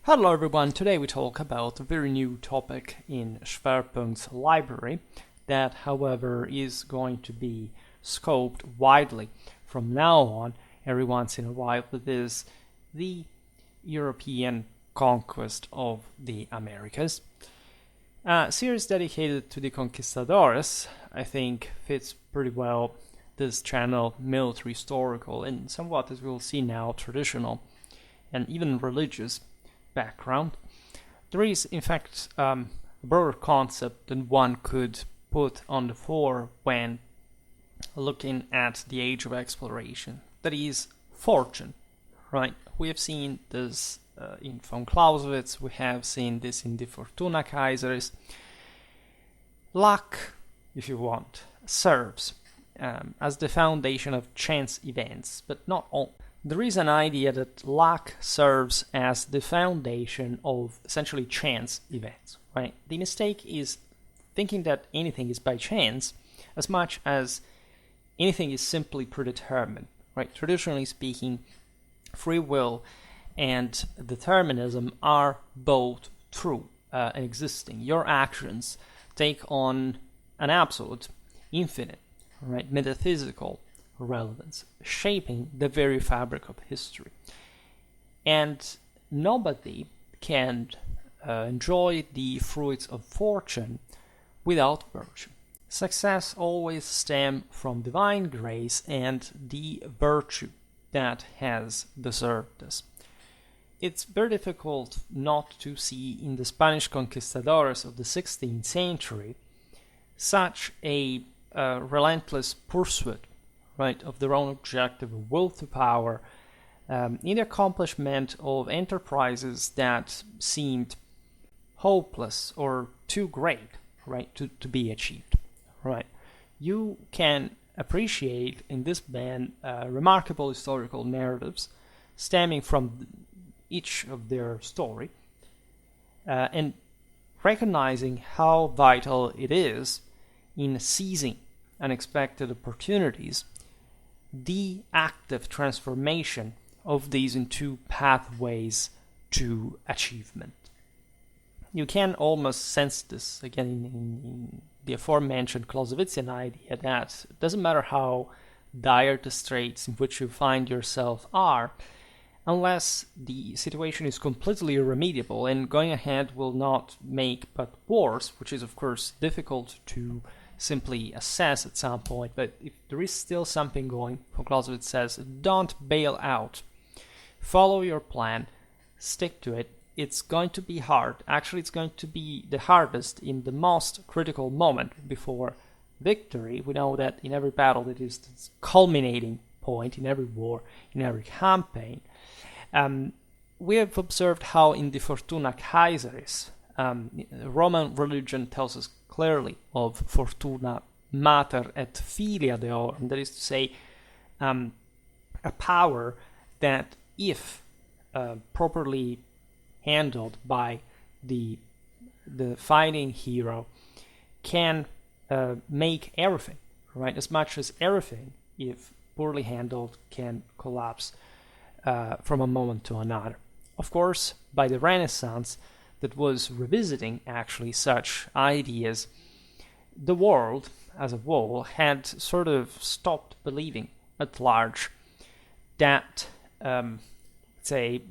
Hello everyone, today we talk about a very new topic in Schwerpunkt's library that, however, is going to be scoped widely from now on, every once in a while. That is the European conquest of the Americas. A series dedicated to the conquistadores, I think, fits pretty well this channel, military, historical, and somewhat, as we'll see now, traditional and even religious background. There is, in fact, a broader concept than one could put on the fore when looking at the age of exploration. That is fortune, right? We have seen this in von Clausewitz, we have seen this in the Fortuna Kaiseris. Luck, if you want, serves as the foundation of chance events, but not all. There is an idea that luck serves as the foundation of essentially chance events, right? The mistake is thinking that anything is by chance as much as anything is simply predetermined, right? Traditionally speaking, free will and determinism are both true and existing. Your actions take on an absolute, infinite, right, metaphysical relevance, shaping the very fabric of history. And nobody can enjoy the fruits of fortune without virtue. Success always stems from divine grace and the virtue that has deserved this. It's very difficult not to see in the Spanish conquistadores of the 16th century such a relentless pursuit, right, of their own objective, of will to power, in the accomplishment of enterprises that seemed hopeless or too great, right, to be achieved, right. You can appreciate in this band remarkable historical narratives stemming from each of their story, and recognizing how vital it is in seizing unexpected opportunities, the active transformation of these into pathways to achievement. You can almost sense this again in the aforementioned Clausewitzian idea that it doesn't matter how dire the straits in which you find yourself are, unless the situation is completely irremediable and going ahead will not make but worse, which is of course difficult to simply assess at some point, but if there is still something going, von Clausewitz says, don't bail out. Follow your plan, stick to it. It's going to be hard. Actually, it's going to be the hardest in the most critical moment before victory. We know that in every battle it is this culminating point, in every war, in every campaign. We have observed how in the Fortuna Kaiseris, Roman religion tells us clearly of fortuna mater et filia deorum, that is to say, a power that, if properly handled by the fighting hero, can make everything, right? As much as everything, if poorly handled, can collapse from a moment to another. Of course, by the Renaissance, that was revisiting actually such ideas, the world as a whole had sort of stopped believing at large that, say,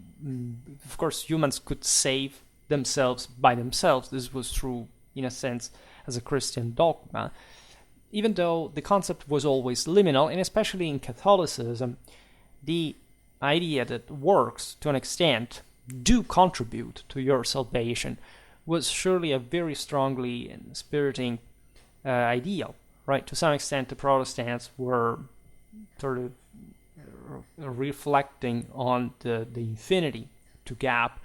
of course, humans could save themselves by themselves. This was true, in a sense, as a Christian dogma, even though the concept was always liminal, and especially in Catholicism, the idea that works, to an extent, do contribute to your salvation was surely a very strongly inspiriting ideal, right? To some extent, the Protestants were sort of reflecting on the infinity to gap,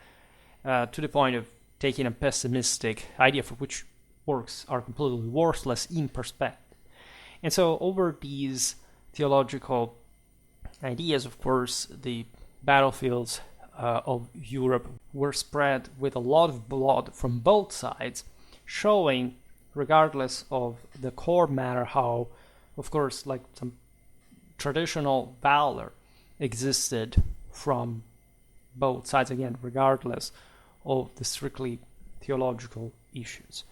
to the point of taking a pessimistic idea for which works are completely worthless in perspective. And so over these theological ideas, of course, the battlefields of Europe were spread with a lot of blood from both sides, showing, regardless of the core matter, how, of course, like some traditional valor existed from both sides, again, regardless of the strictly theological issues.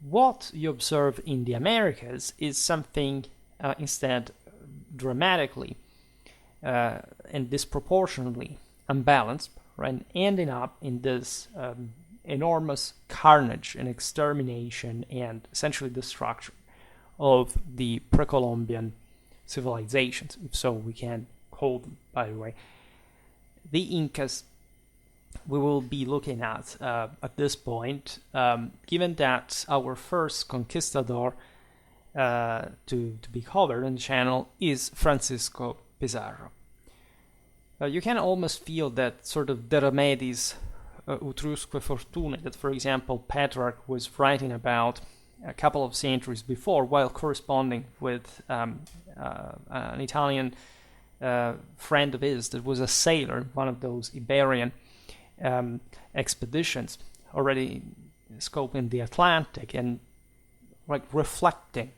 What you observe in the Americas is something instead dramatically and disproportionately unbalanced, right? Ending up in this enormous carnage and extermination and essentially destruction of the pre-Columbian civilizations, if so we can call them, by the way. The Incas we will be looking at this point, given that our first conquistador to be covered on the channel is Francisco Pizarro. You can almost feel that sort of de remedis utrusque fortunae that, for example, Petrarch was writing about a couple of centuries before, while corresponding with an Italian friend of his that was a sailor, one of those Iberian expeditions, already scoping the Atlantic and like reflecting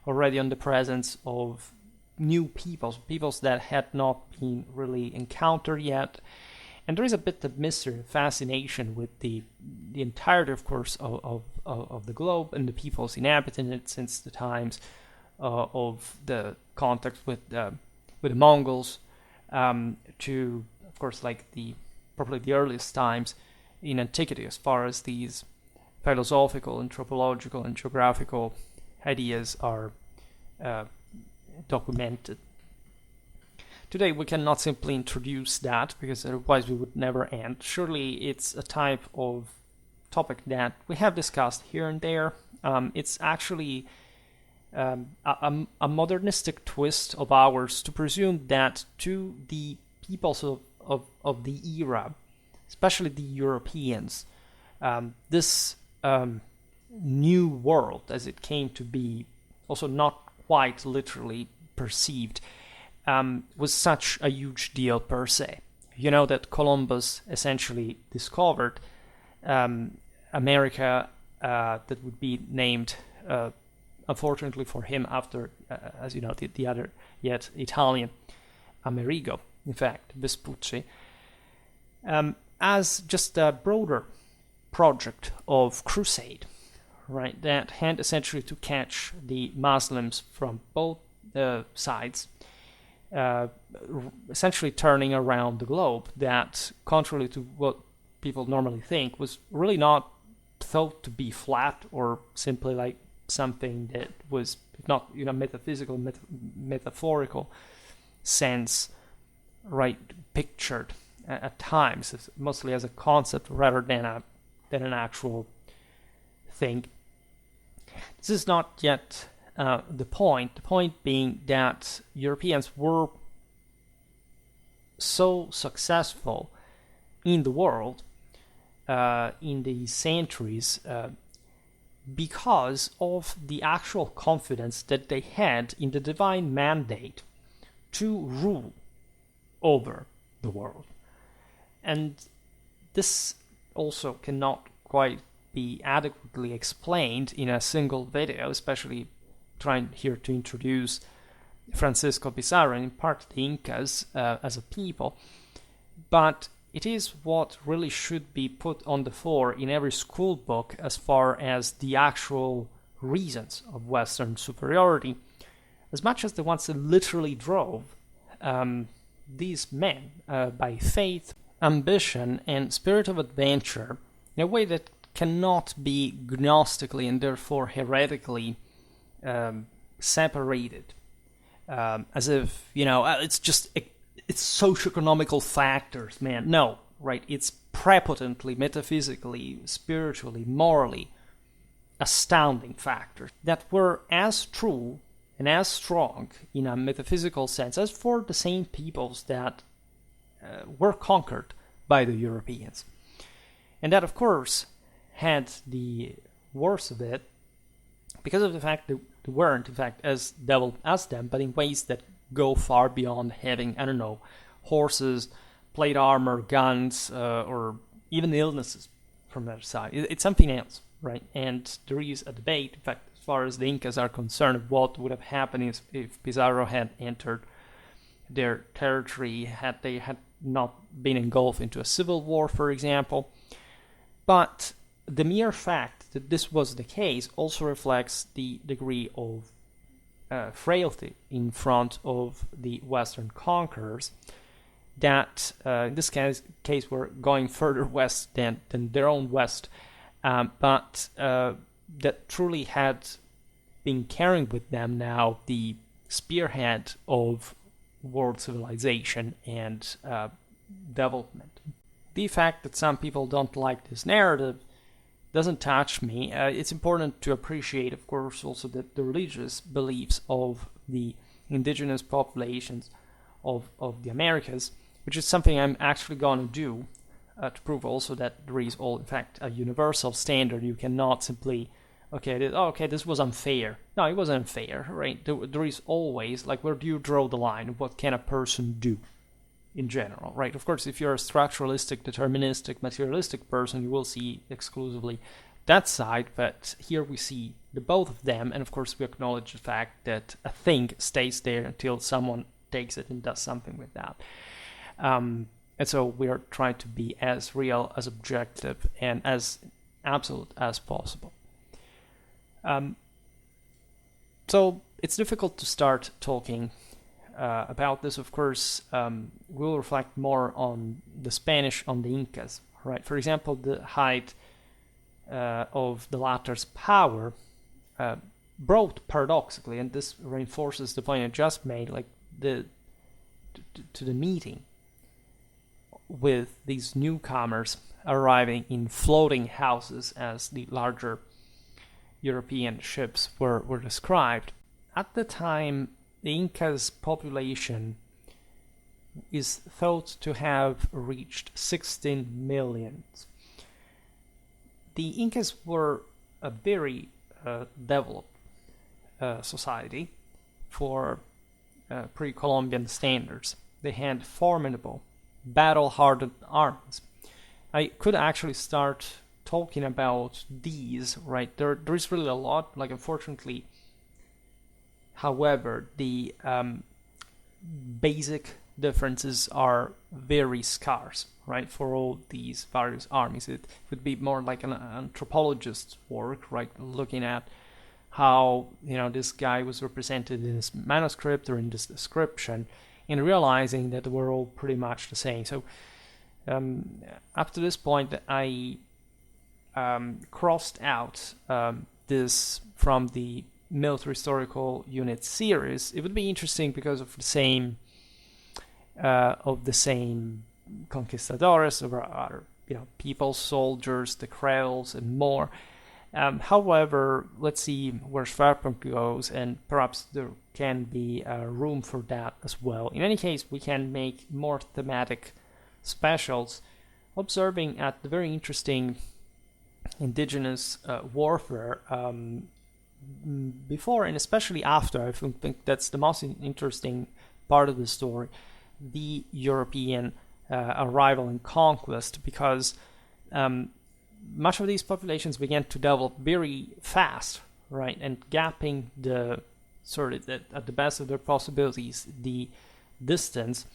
already on the presence of new peoples that had not been really encountered yet. And there is a bit of mystery and fascination with the entirety, of course, of the globe and the peoples inhabiting it since the times of the contact with the Mongols to, of course, like probably the earliest times in antiquity, as far as these philosophical, anthropological, and geographical ideas are documented. Today we cannot simply introduce that, because otherwise we would never end. Surely it's a type of topic that we have discussed here and there. It's actually a modernistic twist of ours to presume that to the peoples of the era, especially the Europeans, this new world, as it came to be, also not quite literally perceived, was such a huge deal per se. You know that Columbus essentially discovered America, that would be named, unfortunately for him, after, as you know, the other yet Italian Amerigo, in fact, Vespucci, as just a broader project of crusade, right, that had essentially to catch the Muslims from both sides, essentially turning around the globe that, contrary to what people normally think, was really not thought to be flat or simply like something that was not, metaphysical, metaphorical sense, right, pictured at times, mostly as a concept rather than an actual thing. This is not yet the point. The point being that Europeans were so successful in the world in the centuries because of the actual confidence that they had in the divine mandate to rule over the world. And this also cannot quite be adequately explained in a single video, especially trying here to introduce Francisco Pizarro and in part the Incas as a people, but it is what really should be put on the fore in every school book as far as the actual reasons of Western superiority, as much as the ones that literally drove these men by faith, ambition, and spirit of adventure in a way that cannot be gnostically and therefore heretically separated, as if, it's socioeconomical factors, man. No, right? It's prepotently, metaphysically, spiritually, morally astounding factors that were as true and as strong in a metaphysical sense as for the same peoples that were conquered by the Europeans. And that, of course, had the worst of it because of the fact that they weren't, in fact, as developed as them, but in ways that go far beyond having, horses, plate armor, guns, or even illnesses from their side. It's something else, right? And there is a debate, in fact, as far as the Incas are concerned, of what would have happened if Pizarro had entered their territory, had they had not been engulfed into a civil war, for example. But the mere fact that this was the case also reflects the degree of frailty in front of the Western conquerors that, in this case, were going further west than their own west, but that truly had been carrying with them now the spearhead of world civilization and development. The fact that some people don't like this narrative doesn't touch me. It's important to appreciate, of course, also that the religious beliefs of the indigenous populations of the Americas, which is something I'm actually going to do to prove also that there is all, in fact, a universal standard. You cannot simply, okay, this was unfair. No, it wasn't unfair, right? There is always, like, where do you draw the line? What can a person do in general, right? Of course, if you're a structuralistic, deterministic, materialistic person, you will see exclusively that side, but here we see the both of them, and of course we acknowledge the fact that a thing stays there until someone takes it and does something with that. And so we are trying to be as real, as objective, and as absolute as possible. So it's difficult to start talking about this. Of course, we'll reflect more on the Spanish, on the Incas, right? For example, the height of the latter's power brought, paradoxically, and this reinforces the point I just made, like to the meeting with these newcomers arriving in floating houses, as the larger European ships were described. At the time, the Incas' population is thought to have reached 16 million. The Incas were a very developed society for pre-Columbian standards. They had formidable, battle-hardened armies. I could actually start talking about these, right? There is really a lot, like, unfortunately. However, the basic differences are very scarce, right, for all these various armies. It would be more like an anthropologist's work, right, looking at how, this guy was represented in this manuscript or in this description, and realizing that we're all pretty much the same. So up to this point, I crossed out this from the military historical unit series. It would be interesting because of the same conquistadores, of our people, soldiers, the Creoles, and more. However, let's see where Schwerpunkt goes, and perhaps there can be room for that as well. In any case, we can make more thematic specials, observing at the very interesting indigenous warfare before and especially after. I think that's the most interesting part of the story, the European arrival and conquest, because much of these populations began to develop very fast, right, and gapping the sort of at the best of their possibilities the distance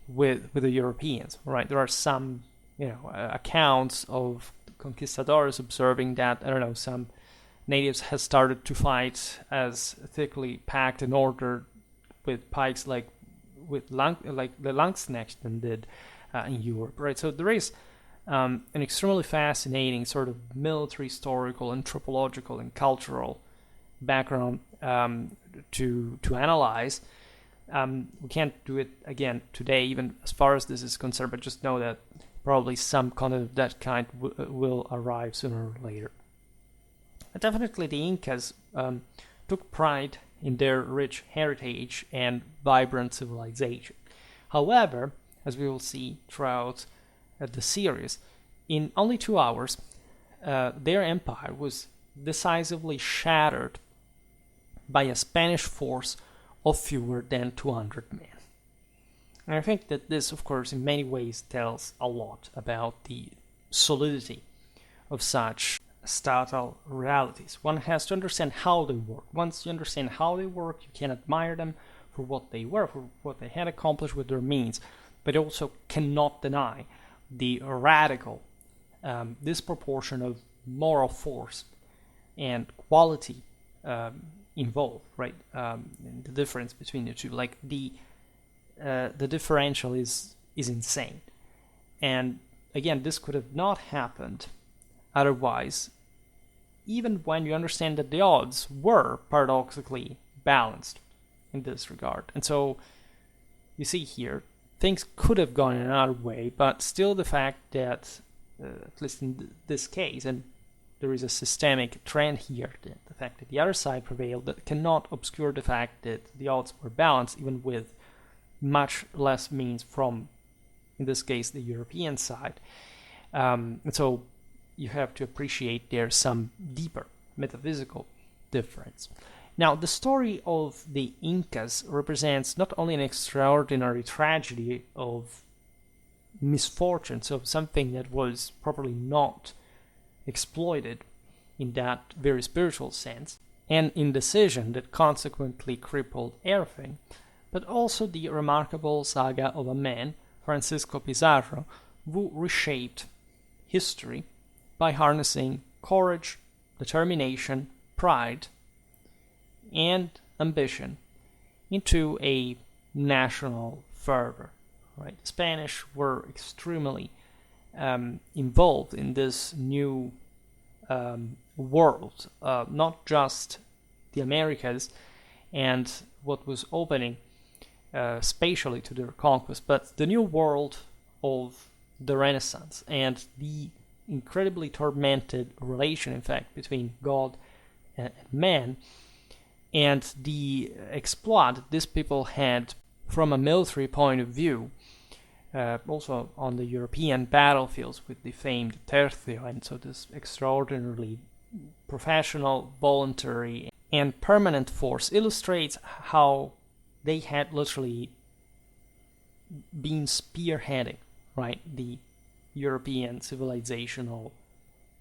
with the Europeans, right? There are some accounts of conquistadors observing that, some natives has started to fight as thickly packed and ordered with pikes like the Langsknechten did in Europe, right? So there is an extremely fascinating sort of military, historical, anthropological, and cultural background to analyze. We can't do it again today, even as far as this is concerned, but just know that probably some content of that kind will arrive sooner or later. Definitely the Incas took pride in their rich heritage and vibrant civilization. However, as we will see throughout the series, in only 2 hours, their empire was decisively shattered by a Spanish force of fewer than 200 men. And I think that this, of course, in many ways tells a lot about the solidity of such statal realities. One has to understand how they work. Once you understand how they work, you can admire them for what they were, for what they had accomplished with their means, but also cannot deny the radical disproportion of moral force and quality involved, right? And the difference between the two, like the differential is insane. And again, this could have not happened otherwise, even when you understand that the odds were paradoxically balanced in this regard. And so you see here, things could have gone in another way, but still the fact that, at least in this case, and there is a systemic trend here, that the fact that the other side prevailed, that cannot obscure the fact that the odds were balanced, even with much less means from, in this case, the European side. And so you have to appreciate there's some deeper metaphysical difference. Now, the story of the Incas represents not only an extraordinary tragedy of misfortune, so something that was probably not exploited in that very spiritual sense, and indecision that consequently crippled everything, but also the remarkable saga of a man, Francisco Pizarro, who reshaped history by harnessing courage, determination, pride, and ambition into a national fervor. Right? The Spanish were extremely involved in this new world, not just the Americas and what was opening spatially to their conquest, but the new world of the Renaissance and the incredibly tormented relation, in fact, between God and man, and the exploit that these people had from a military point of view, also on the European battlefields with the famed Tercio, and so this extraordinarily professional, voluntary, and permanent force illustrates how they had literally been spearheading, right, the European civilizational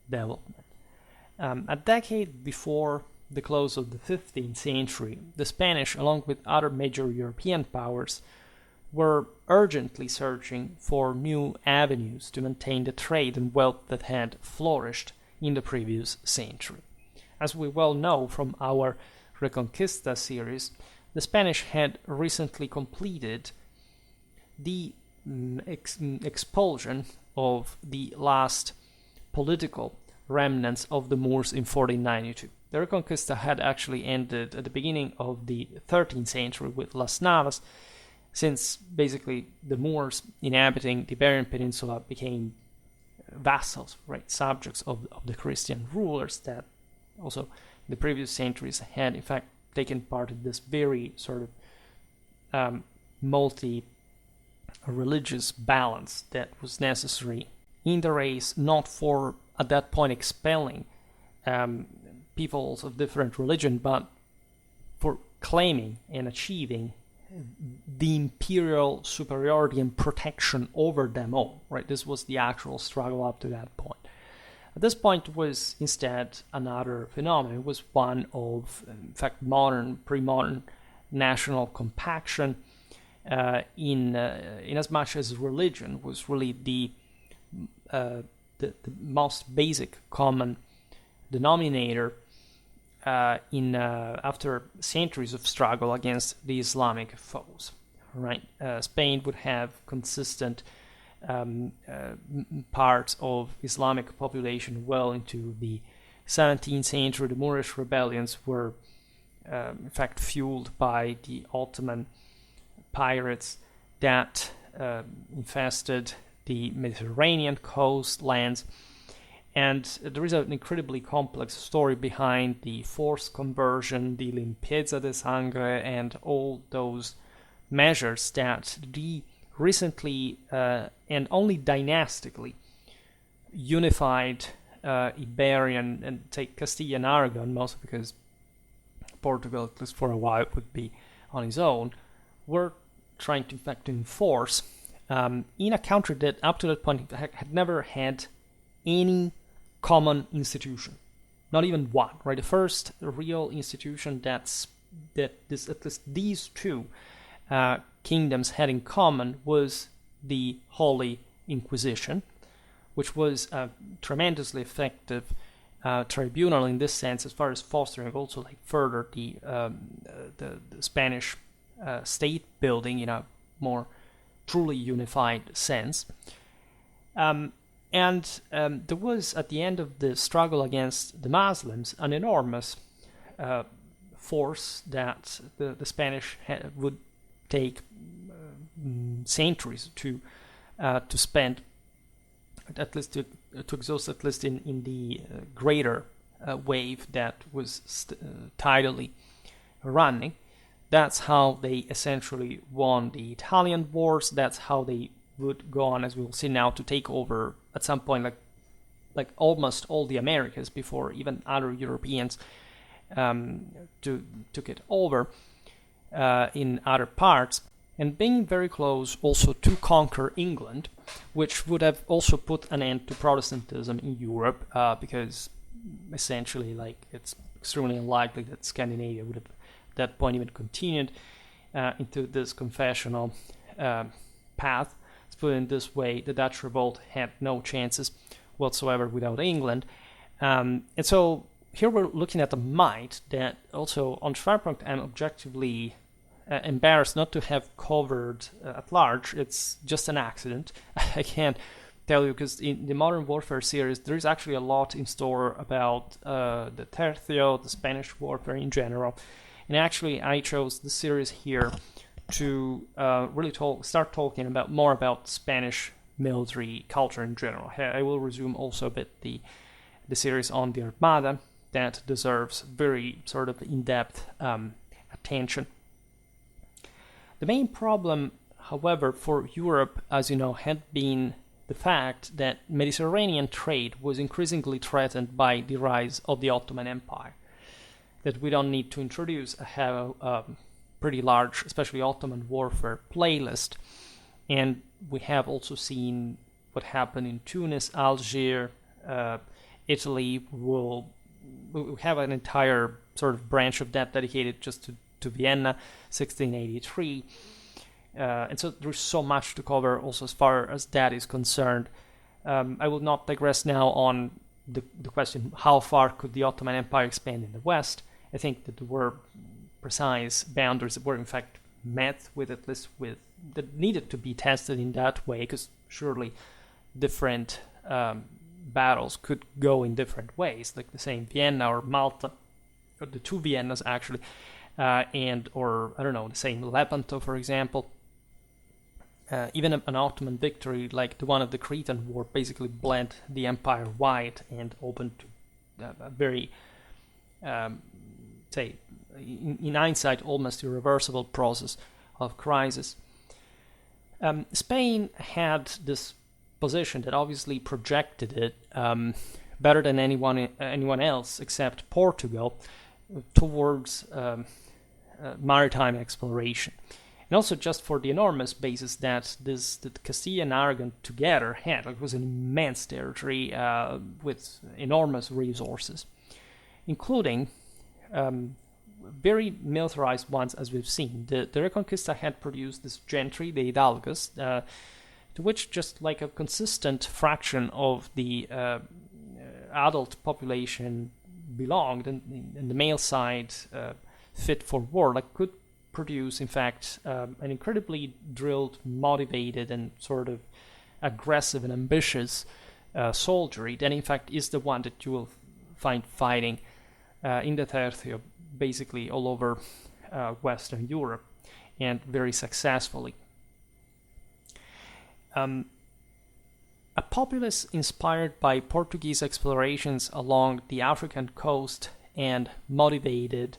development. A decade before the close of the 15th century, the Spanish, along with other major European powers, were urgently searching for new avenues to maintain the trade and wealth that had flourished in the previous century. As we well know from our Reconquista series, the Spanish had recently completed the expulsion of the last political remnants of the Moors in 1492. The Reconquista had actually ended at the beginning of the 13th century with Las Navas, since basically the Moors inhabiting the Iberian Peninsula became vassals, right, subjects of the Christian rulers that also in the previous centuries had in fact taken part in this very sort of multi-religious balance that was necessary in the race, not for at that point expelling peoples of different religion, but for claiming and achieving the imperial superiority and protection over them all, right? This was the actual struggle up to that point. At this point, it was instead another phenomenon. It was one of, in fact, pre-modern national compaction, in as much as religion was really the most basic common denominator after centuries of struggle against the Islamic foes. Right, Spain would have consistent parts of Islamic population well into the 17th century. The Moorish rebellions were, in fact, fueled by the Ottoman pirates that infested the Mediterranean coastlands. And there is an incredibly complex story behind the forced conversion, the limpieza de sangre, and all those measures that the recently and only dynastically unified Iberian and take Castilian Aragon, mostly because Portugal, at least for a while, would be on its own, were trying to, in fact, enforce in a country that up to that point had never had any common institution, not even one. Right, the first real institution at least these two kingdoms had in common was the Holy Inquisition, which was a tremendously effective tribunal in this sense, as far as fostering also like further the Spanish state building in a more truly unified sense. There was, at the end of the struggle against the Muslims, an enormous force that the Spanish would take centuries to spend, at least to exhaust, at least in the greater wave that was tidally running. That's how they essentially won the Italian wars. That's how they would go on, as we will see now, to take over at some point like almost all the Americas before even other Europeans took it over in other parts, and being very close also to conquer England, which would have also put an end to Protestantism in Europe, because essentially like it's extremely unlikely that Scandinavia would have at that point even continued into this confessional path. Let's put it in this way: the Dutch revolt had no chances whatsoever without England, and so here we're looking at a might that also on Schwerpunkt I'm objectively embarrassed not to have covered at large. It's just an accident. I can't tell you, because in the Modern Warfare series there is actually a lot in store about the Tercio, the Spanish warfare in general. And actually, I chose the series here to really start talking more about Spanish military culture in general. I will resume also a bit the series on the Armada that deserves very sort of in-depth attention. The main problem, however, for Europe, as you know, had been the fact that Mediterranean trade was increasingly threatened by the rise of the Ottoman Empire. That we don't need to introduce. I have a pretty large, especially Ottoman warfare playlist, and we have also seen what happened in Tunis, Algiers, Italy. We have an entire sort of branch of that dedicated just to Vienna, 1683. And so there's so much to cover also as far as that is concerned. I will not digress now on the question, how far could the Ottoman Empire expand in the West? I think that there were precise boundaries that were in fact met with, at least with, that needed to be tested in that way, because surely different battles could go in different ways, like the same Vienna or Malta, or the two Viennas actually, or I don't know, the same Lepanto, for example. Even an Ottoman victory like the one of the Cretan War basically bled the empire wide and opened to a very, say, in hindsight, almost irreversible process of crisis. Spain had this position that obviously projected it better than anyone else except Portugal towards maritime exploration. And also just for the enormous basis that the Castilian and Aragon together had. It was an immense territory with enormous resources, including very militarized ones, as we've seen. The Reconquista had produced this gentry, the hidalgos, to which just like a consistent fraction of the adult population belonged, and the male side fit for war, like could produce, in fact, an incredibly drilled, motivated, and sort of aggressive and ambitious soldiery that, in fact, is the one that you will find fighting in the Tercio, basically all over Western Europe, and very successfully. A populace inspired by Portuguese explorations along the African coast and motivated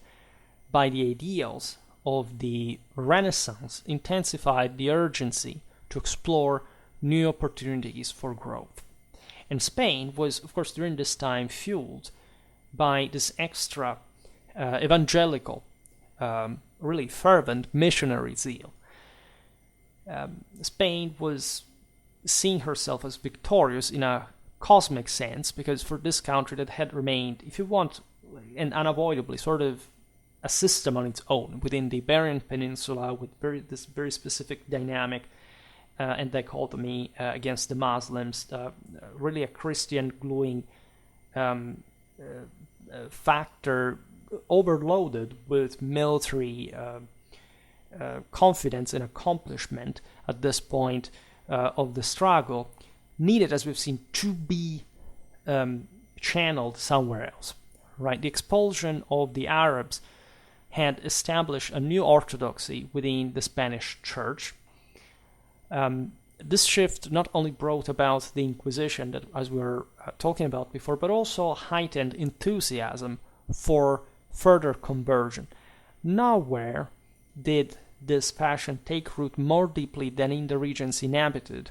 by the ideals of the Renaissance intensified the urgency to explore new opportunities for growth. And Spain was, of course, during this time fueled by this extra evangelical, really fervent missionary zeal. Spain was seeing herself as victorious in a cosmic sense, because for this country that had remained, if you want, and unavoidably sort of a system on its own within the Iberian Peninsula with this very specific dynamic and dichotomy against the Muslims, really a Christian gluing factor overloaded with military confidence and accomplishment at this point of the struggle, needed, as we've seen, to be channeled somewhere else. Right? The expulsion of the Arabs had established a new orthodoxy within the Spanish Church. This shift not only brought about the Inquisition, that as we were talking about before, but also heightened enthusiasm for further conversion. Nowhere did this passion take root more deeply than in the regions inhabited,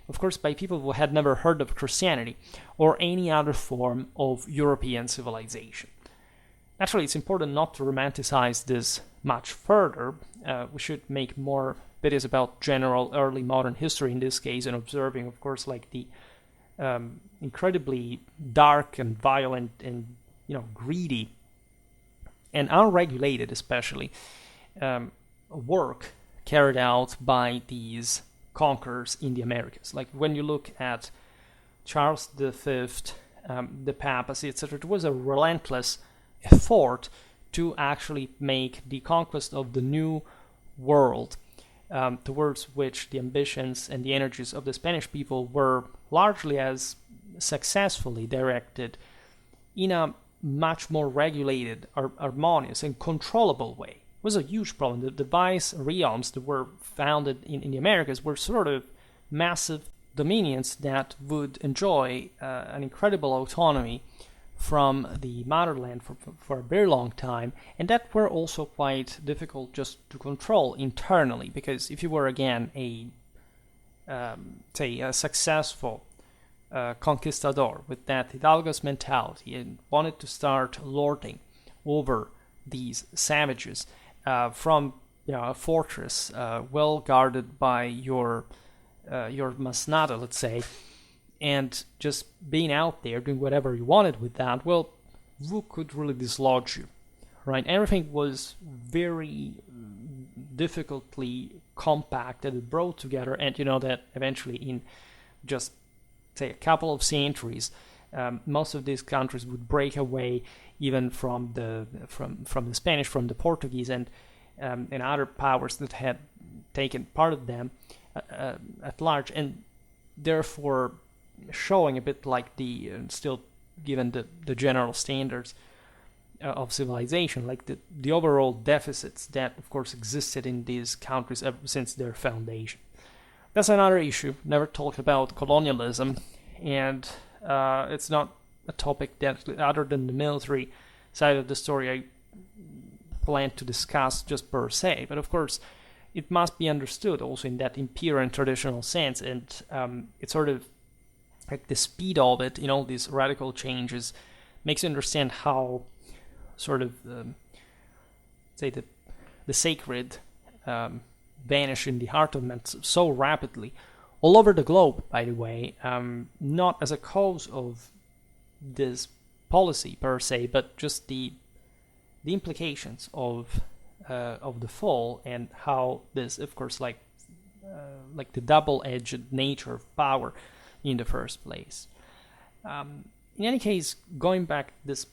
of course, by people who had never heard of Christianity or any other form of European civilization. Naturally, it's important not to romanticize this much further. We should make more videos about general early modern history in this case, and observing, of course, like the incredibly dark and violent and greedy and unregulated, especially, work carried out by these conquerors in the Americas. Like when you look at Charles V, the papacy, etc., it was a relentless effort to actually make the conquest of the new world, towards which the ambitions and the energies of the Spanish people were largely as successfully directed in a much more regulated, harmonious, and controllable way. It was a huge problem. The vice realms that were founded in the Americas were sort of massive dominions that would enjoy an incredible autonomy from the motherland for a very long time, and that were also quite difficult just to control internally, because if you were again a successful conquistador with that Hidalgo's mentality and wanted to start lording over these savages from a fortress well guarded by your masnada, let's say, and just being out there doing whatever you wanted with that, well, who could really dislodge you, right? Everything was very difficultly compacted and brought together, and that eventually in just say a couple of centuries, most of these countries would break away even from the Spanish, from the Portuguese, and other powers that had taken part of them at large, and therefore showing a bit like the still given the general standards of civilization, like the overall deficits that of course existed in these countries ever since their foundation. That's another issue. Never talked about colonialism, and it's not a topic that, other than the military side of the story, I plan to discuss just per se. But of course, it must be understood also in that imperial and traditional sense, and it's sort of like the speed of it, these radical changes, makes you understand how sort of say the sacred vanish in the heart of men so rapidly all over the globe, by the way, not as a cause of this policy per se, but just the implications of the fall, and how this, of course, like the double-edged nature of power in the first place. In any case, going back this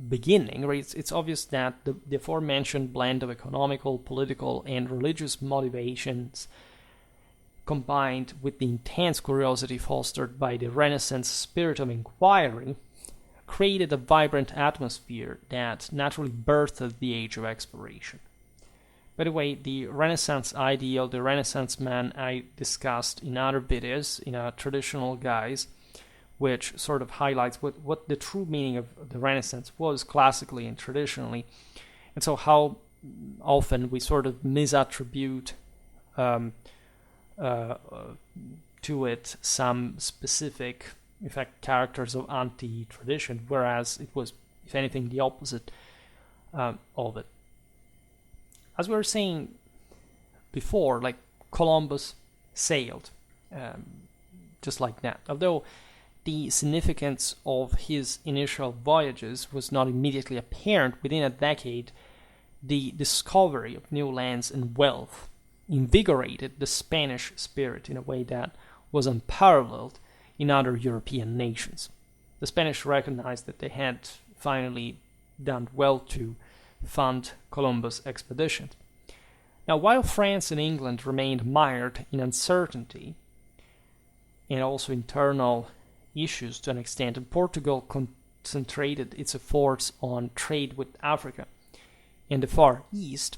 beginning, right, it's obvious that the aforementioned blend of economical, political, and religious motivations, combined with the intense curiosity fostered by the Renaissance spirit of inquiry, created a vibrant atmosphere that naturally birthed the age of exploration. By the way, the Renaissance ideal, the Renaissance man, I discussed in other videos in a traditional guise, which sort of highlights what the true meaning of the Renaissance was classically and traditionally, and so how often we sort of misattribute to it some specific, in fact, characters of anti-tradition, whereas it was, if anything, the opposite of it. As we were saying before, like Columbus sailed just like that. Although the significance of his initial voyages was not immediately apparent, within a decade, the discovery of new lands and wealth invigorated the Spanish spirit in a way that was unparalleled in other European nations. The Spanish recognized that they had finally done well to fund Columbus' expedition. Now, while France and England remained mired in uncertainty and also internal issues to an extent, and Portugal concentrated its efforts on trade with Africa and the Far East,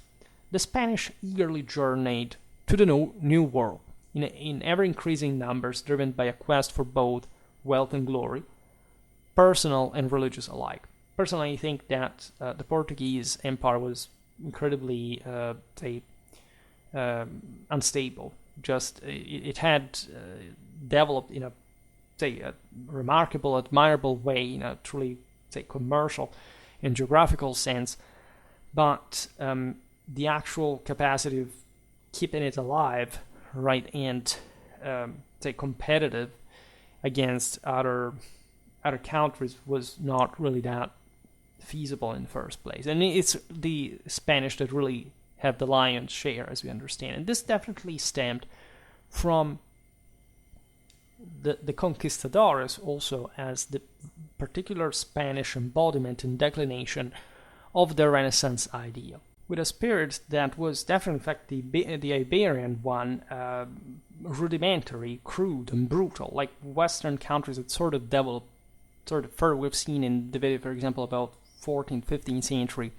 the Spanish eagerly journeyed to the New World in ever-increasing numbers, driven by a quest for both wealth and glory, personal and religious alike. Personally, I think that the Portuguese Empire was incredibly, unstable. Just it had developed in a remarkable, admirable way, in a truly commercial and geographical sense, but the actual capacity of keeping it alive, right, and competitive against other countries was not really that feasible in the first place. And it's the Spanish that really have the lion's share, as we understand. And this definitely stemmed from the conquistadores also as the particular Spanish embodiment and declination of the Renaissance ideal, with a spirit that was definitely, in fact, the Iberian one, rudimentary, crude, and brutal, like Western countries that sort of developed further. We've seen in the video, for example, about 14th, 15th century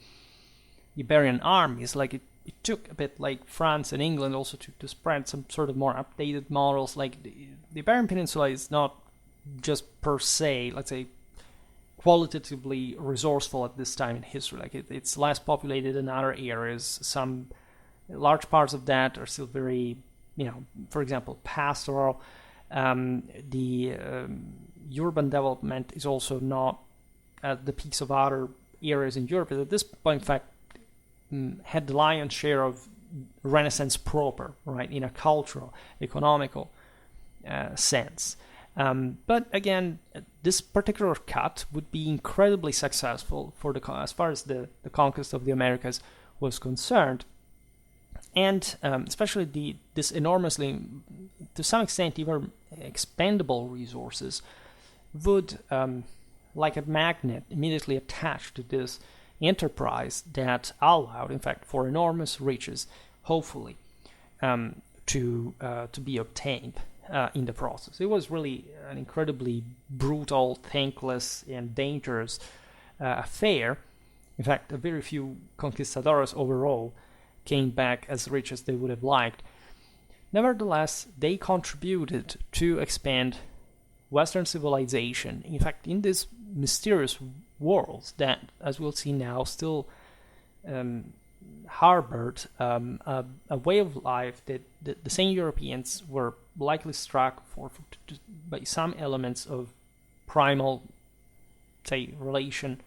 Iberian armies. Like it took a bit like France and England also to spread some sort of more updated models. Like the Iberian Peninsula is not just per se, let's say, qualitatively resourceful at this time in history. Like it's less populated than other areas. Some large parts of that are still very, for example, pastoral. The urban development is also not at the peaks of other areas in Europe. At this point, in fact, had the lion's share of Renaissance proper, right, in a cultural, economical sense. But again, this particular cut would be incredibly successful for as far as the conquest of the Americas was concerned, and especially this enormously, to some extent, even expendable resources would, like a magnet, immediately attach to this enterprise that allowed, in fact, for enormous riches, hopefully, to be obtained in the process. It was really an incredibly brutal, thankless, and dangerous affair. In fact, very few conquistadores overall came back as rich as they would have liked. Nevertheless, they contributed to expand Western civilization, in fact, in these mysterious worlds that, as we'll see now, still harbored a way of life that the same Europeans were likely struck by some elements of primal, relation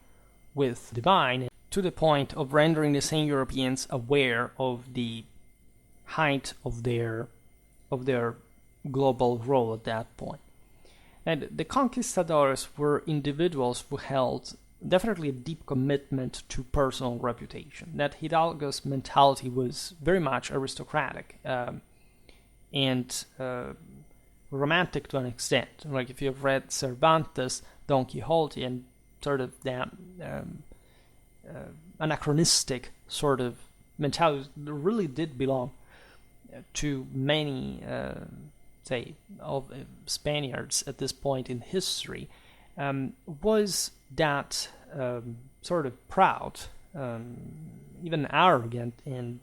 with the divine, to the point of rendering the same Europeans aware of the height of their global role at that point. And the conquistadores were individuals who held definitely a deep commitment to personal reputation. That Hidalgo's mentality was very much aristocratic and romantic to an extent. Like if you've read Cervantes, Don Quixote, and sort of that anachronistic sort of mentality really did belong to many of Spaniards at this point in history, was that sort of proud, even arrogant, and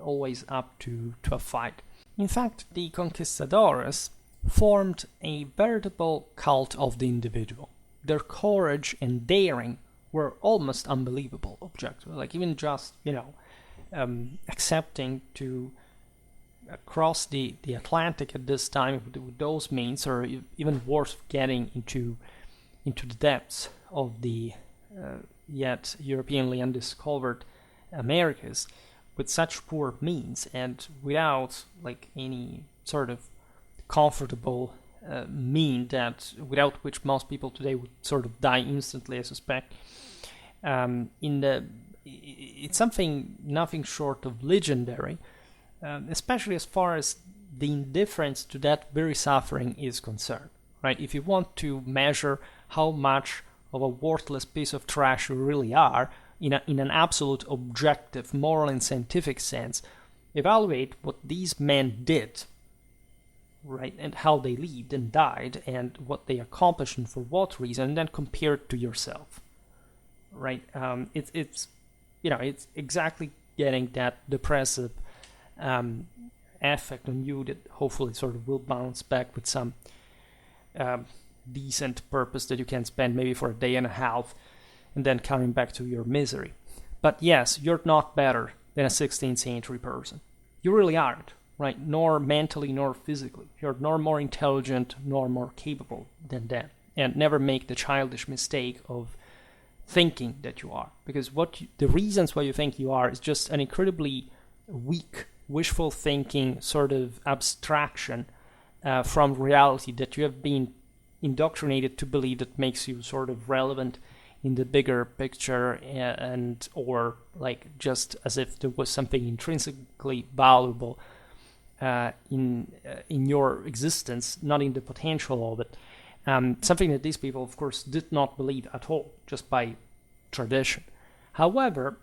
always up to a fight. In fact, the conquistadores formed a veritable cult of the individual. Their courage and daring were almost unbelievable objectively. Like even just, accepting to cross the Atlantic at this time with those means, or even worse, getting into the depths of the yet Europeanly undiscovered Americas with such poor means and without any sort of comfortable mean without which most people today would sort of die instantly, I suspect. It's something nothing short of legendary. especially as far as the indifference to that very suffering is concerned, right? If you want to measure how much of a worthless piece of trash you really are, in an absolute objective, moral and scientific sense, evaluate what these men did, right, and how they lived and died, and what they accomplished and for what reason, and then compare it to yourself, right? It's exactly getting that depressive effect on you that hopefully sort of will bounce back with some decent purpose that you can spend maybe for a day and a half, and then coming back to your misery. But yes, you're not better than a 16th century person. You really aren't, right? Nor mentally, nor physically. You're nor more intelligent, nor more capable than them. And never make the childish mistake of thinking that you are. Because the reasons why you think you are is just an incredibly weak, wishful thinking sort of abstraction from reality that you have been indoctrinated to believe that makes you sort of relevant in the bigger picture, and or like just as if there was something intrinsically valuable in your existence, not in the potential of it. Something that these people, of course, did not believe at all, just by tradition. However,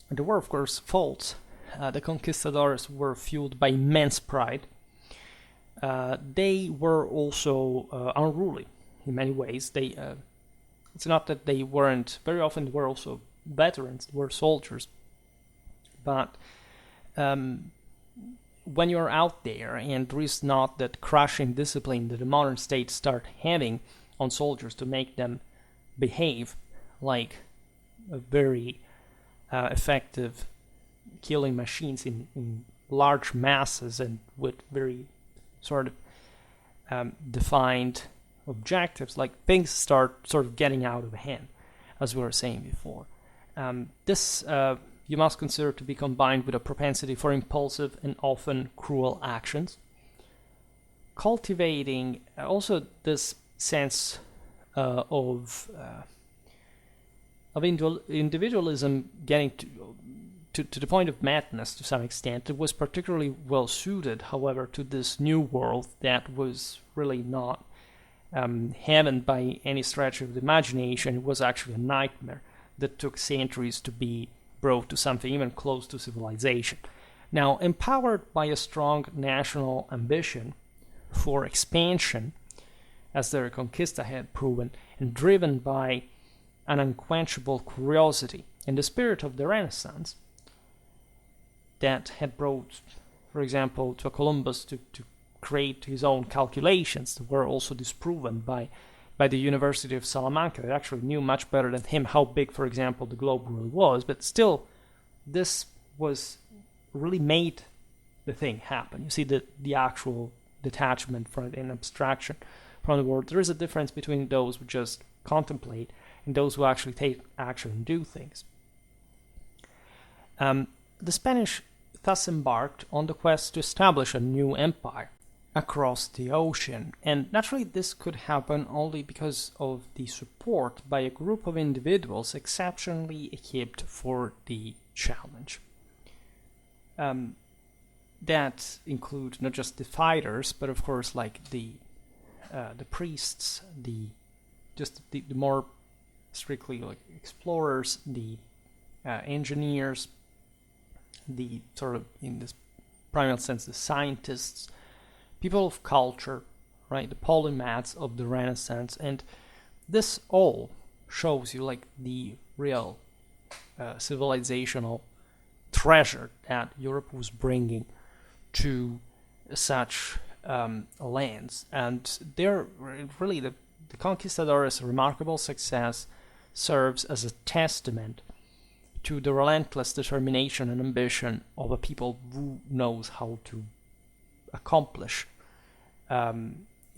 there were, of course, faults. The conquistadors were fueled by immense pride. They were also unruly in many ways. It's not that they weren't, very often they were also veterans, they were soldiers. But when you're out there, and there is not that crushing discipline that the modern states start having on soldiers to make them behave like a very effective killing machines in large masses and with very sort of defined objectives, like things start sort of getting out of hand, as we were saying before. This you must consider to be combined with a propensity for impulsive and often cruel actions, cultivating also this sense of individualism getting to the point of madness to some extent. It was particularly well suited, however, to this new world that was really not heaven by any stretch of the imagination. It was actually a nightmare that took centuries to be brought to something even close to civilization. Now, empowered by a strong national ambition for expansion, as the Reconquista had proven, and driven by an unquenchable curiosity in the spirit of the Renaissance that had brought, for example, to Columbus to create his own calculations that were also disproven by the University of Salamanca. They actually knew much better than him how big, for example, the globe really was, but still, this was really made the thing happen. You see the actual detachment from an abstraction from the world. There is a difference between those who just contemplate and those who actually take action and do things. The Spanish thus embarked on the quest to establish a new empire across the ocean, and naturally this could happen only because of the support by a group of individuals exceptionally equipped for the challenge. That include not just the fighters, but of course like the priests, the more strictly like explorers, the engineers, the sort of, in this primal sense, the scientists, people of culture, right, the polymaths of the Renaissance. And this all shows you like the real civilizational treasure that Europe was bringing to such lands. And they're really the conquistadors' remarkable success serves as a testament to the relentless determination and ambition of a people who knows how to accomplish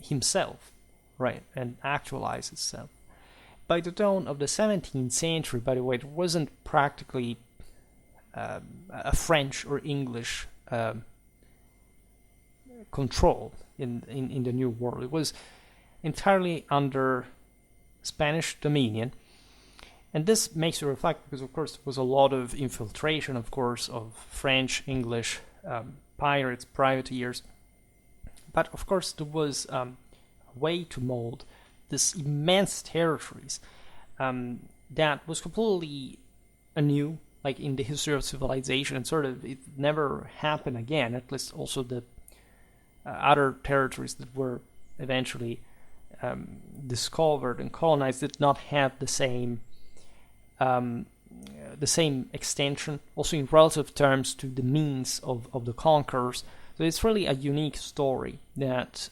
himself, right, and actualize itself. By the dawn of the 17th century, by the way, there wasn't practically a French or English control in the New World. It was entirely under Spanish dominion. And this makes you reflect because, of course, there was a lot of infiltration, of course, of French, English pirates, privateers. But of course, there was a way to mold these immense territories that was completely anew, like in the history of civilization, and sort of it never happened again. At least also the other territories that were eventually discovered and colonized did not have the same extension, also in relative terms to the means of the conquerors. So it's really a unique story that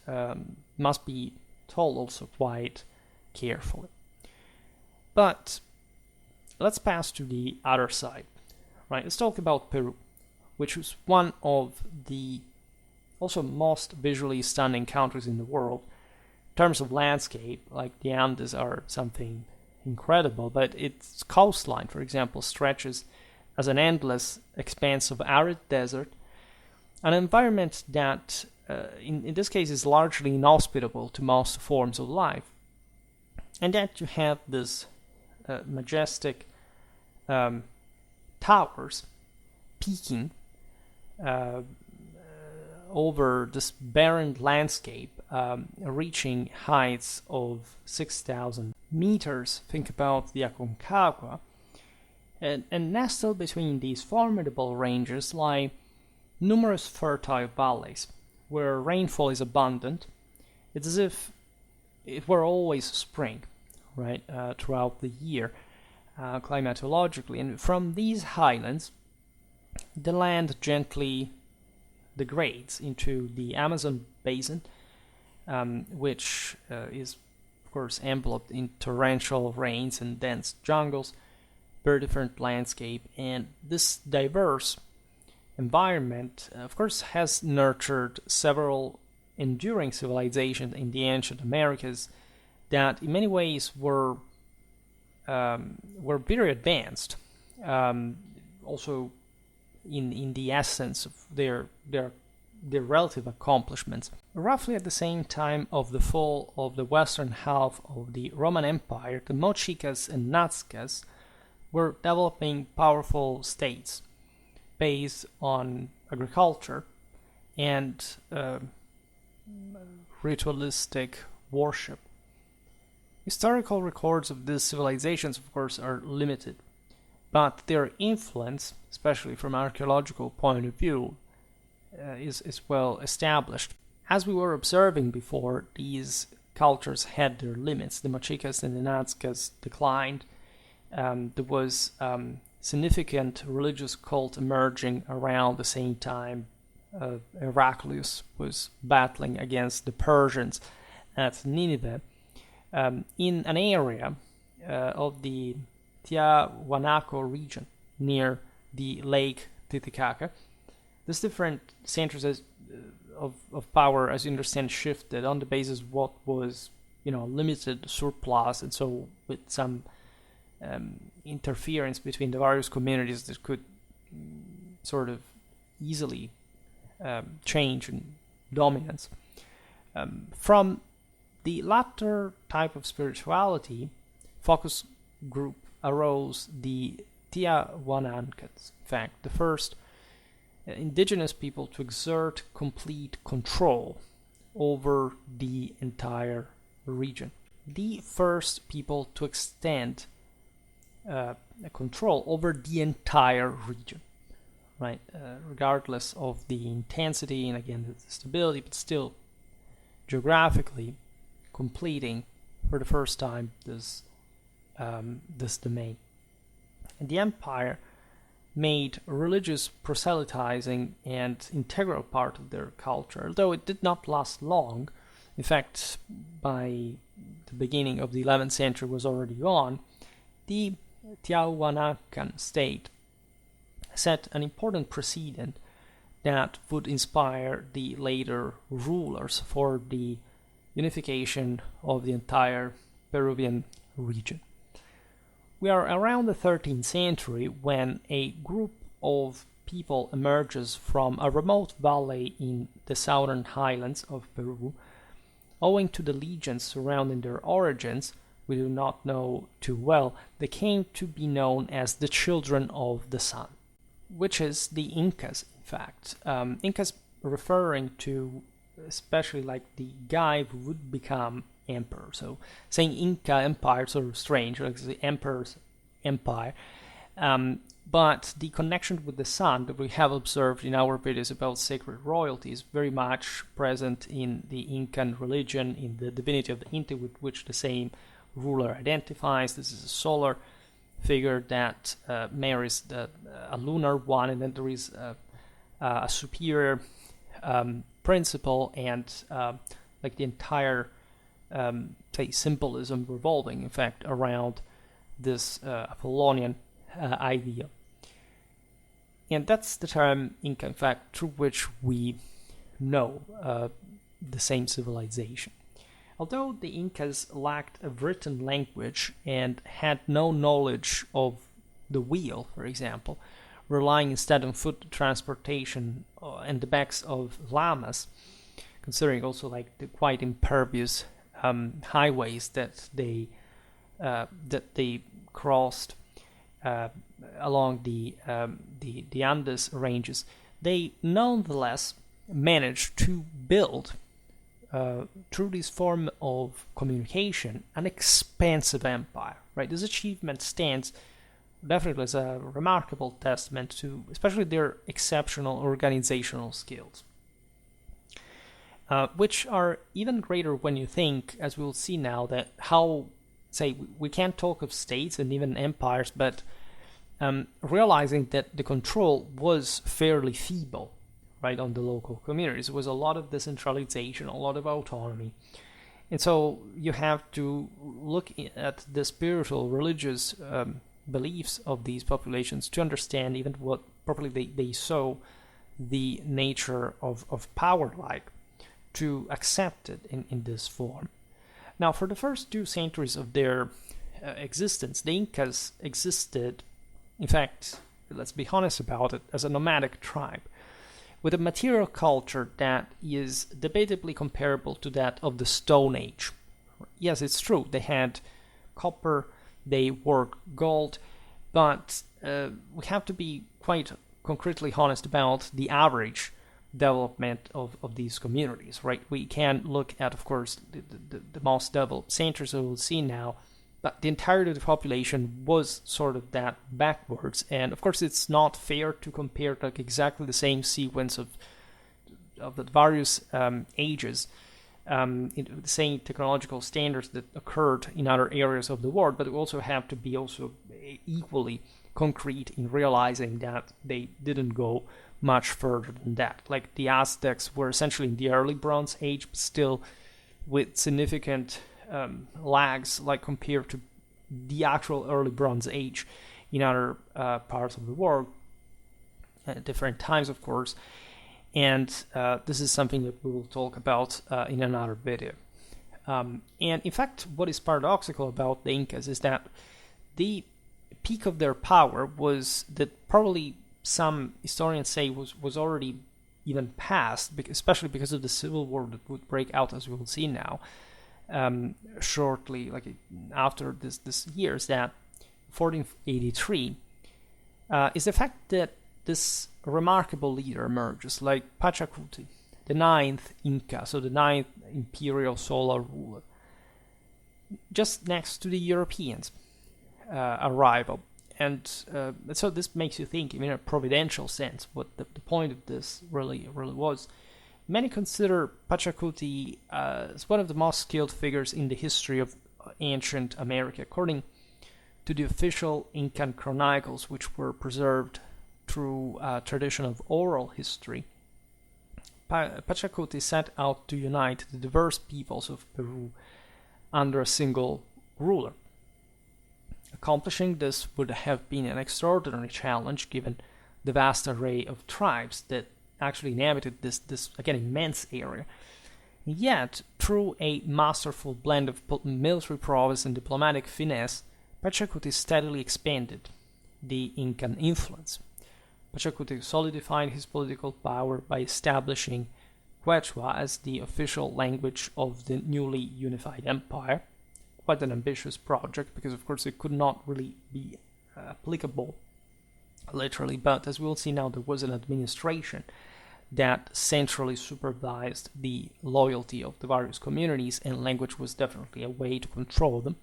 must be told also quite carefully. But let's pass to the other side, right? Let's talk about Peru, which is one of the also most visually stunning countries in the world. In terms of landscape, like the Andes are something incredible, but its coastline, for example, stretches as an endless expanse of arid desert, an environment that in this case is largely inhospitable to most forms of life. And that you have this majestic towers peaking over this barren landscape, reaching heights of 6,000 meters. Think about the Aconcagua. And nestled between these formidable ranges lie numerous fertile valleys, where rainfall is abundant. It's as if it were always spring, right, throughout the year, climatologically. And from these highlands, the land gently degrades into the Amazon basin, which is, of course, enveloped in torrential rains and dense jungles, very different landscape. And this diverse environment, of course, has nurtured several enduring civilizations in the ancient Americas that, in many ways, were very advanced. Also, in the essence of their relative accomplishments. Roughly at the same time of the fall of the western half of the Roman Empire, the Mochicas and Nazcas were developing powerful states based on agriculture and ritualistic worship. Historical records of these civilizations, of course, are limited, but their influence, especially from an archaeological point of view, is well established. As we were observing before, these cultures had their limits. The Mochicas and the Nazcas declined. There was significant religious cult emerging around the same time Heraclius was battling against the Persians at Nineveh in an area of the Tiahuanaco region near the Lake Titicaca. These different centers of power, as you understand, shifted on the basis of what was, limited surplus, and so with some interference between the various communities that could sort of easily change in dominance. From the latter type of spirituality, focus group arose the Tiahuanancas, in fact, the first indigenous people to exert complete control over the entire region. The first people to extend control over the entire region, right? Regardless of the intensity and again the stability, but still geographically completing for the first time this domain. And the empire made religious proselytizing an integral part of their culture, although it did not last long. In fact, by the beginning of the 11th century was already gone. The Tiahuanacan state set an important precedent that would inspire the later rulers for the unification of the entire Peruvian region. We are around the 13th century when a group of people emerges from a remote valley in the southern highlands of Peru. Owing to the legends surrounding their origins, we do not know too well, they came to be known as the Children of the Sun, which is the Incas, in fact. Incas referring to especially like the guy who would become emperor. So saying Inca Empire is sort of strange, like the emperor's empire. But the connection with the sun that we have observed in our videos about sacred royalty is very much present in the Incan religion, in the divinity of the Inti with which the same ruler identifies. This is a solar figure that marries a lunar one, and then there is a superior principle and like the entire say symbolism revolving in fact around this Apollonian idea. And that's the term Inca, in fact, through which we know the same civilization. Although the Incas lacked a written language and had no knowledge of the wheel, for example, relying instead on foot transportation and the backs of llamas, considering also like the quite impervious highways that they crossed along the Andes ranges, they nonetheless managed to build through this form of communication an expansive empire. Right, this achievement stands definitely as a remarkable testament to especially their exceptional organizational skills, which are even greater when you think, as we'll see now, that how, say, we can't talk of states and even empires, but realizing that the control was fairly feeble, right, on the local communities. It was a lot of decentralization, a lot of autonomy. And so you have to look at the spiritual, religious beliefs of these populations to understand even what properly they saw the nature of power like, to accept it in this form. Now, for the first 2 centuries of their existence, the Incas existed, in fact, let's be honest about it, as a nomadic tribe, with a material culture that is debatably comparable to that of the Stone Age. Yes, it's true, they had copper, they worked gold, but we have to be quite concretely honest about the average development of these communities, right? We can look at, of course, the most developed centers that we'll see now, but the entirety of the population was sort of that backwards. And of course, it's not fair to compare like exactly the same sequence of the various ages, the same technological standards that occurred in other areas of the world, but we also have to be also equally concrete in realizing that they didn't go much further than that. Like the Aztecs were essentially in the early Bronze Age, but still with significant lags, like compared to the actual early Bronze Age in other parts of the world, at different times, of course. And this is something that we will talk about in another video. And in fact, what is paradoxical about the Incas is that the peak of their power was that probably some historians say was already even past, especially because of the civil war that would break out, as we will see now, shortly, like after this years, that 1483 is the fact that this remarkable leader emerges, like Pachacuti, the 9th Inca, so the 9th imperial solar ruler, just next to the Europeans' arrival. And so this makes you think, in a providential sense, what the point of this really was. Many consider Pachacuti as one of the most skilled figures in the history of ancient America, according to the official Incan chronicles, which were preserved through a tradition of oral history. Pachacuti set out to unite the diverse peoples of Peru under a single ruler. Accomplishing this would have been an extraordinary challenge given the vast array of tribes that actually inhabited this again immense area. Yet, through a masterful blend of military prowess and diplomatic finesse, Pachacuti steadily expanded the Incan influence. Pachacuti solidified his political power by establishing Quechua as the official language of the newly unified empire. Quite an ambitious project, because of course it could not really be applicable literally, but as we'll see now, there was an administration that centrally supervised the loyalty of the various communities, and language was definitely a way to control them.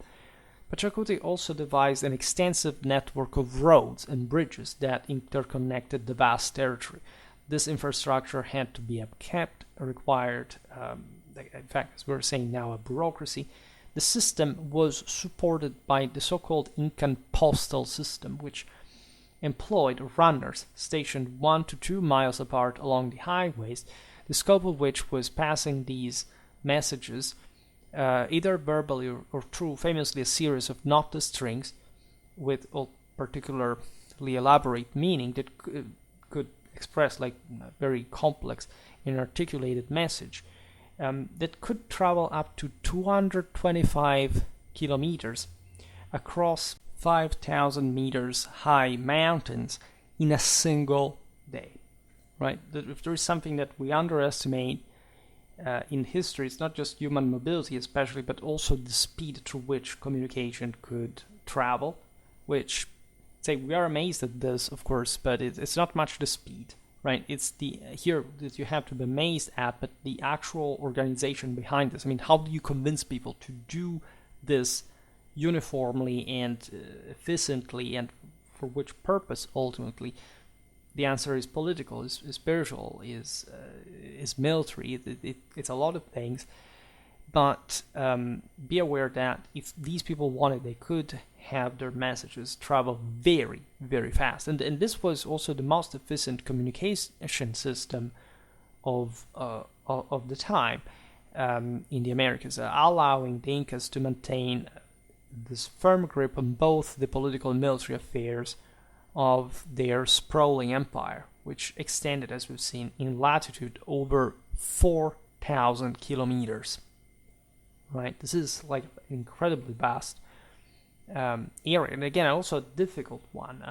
Pachacuti also devised an extensive network of roads and bridges that interconnected the vast territory. This infrastructure had to be upkept, required, in fact, as we're saying now, a bureaucracy. The system was supported by the so-called Incan postal system, which employed runners stationed 1 to 2 miles apart along the highways, the scope of which was passing these messages either verbally or through famously a series of knotted strings with a particularly elaborate meaning that could express like a very complex and articulated message that could travel up to 225 kilometers across 5,000 meters high mountains in a single day, right? If there is something that we underestimate in history, it's not just human mobility especially, but also the speed through which communication could travel, which, say, we are amazed at this, of course, but it's not much the speed, right? It's the here that you have to be amazed at, but the actual organization behind this. I mean, how do you convince people to do this uniformly and efficiently, and for which purpose ultimately? The answer is political, is spiritual, is military. It's a lot of things, but be aware that if these people wanted, they could have their messages travel very, very fast. And this was also the most efficient communication system of the time in the Americas, allowing the Incas to maintain this firm grip on both the political and military affairs of their sprawling empire, which extended, as we've seen, in latitude over 4,000 kilometers. Right, this is like an incredibly vast area, and again, also a difficult one,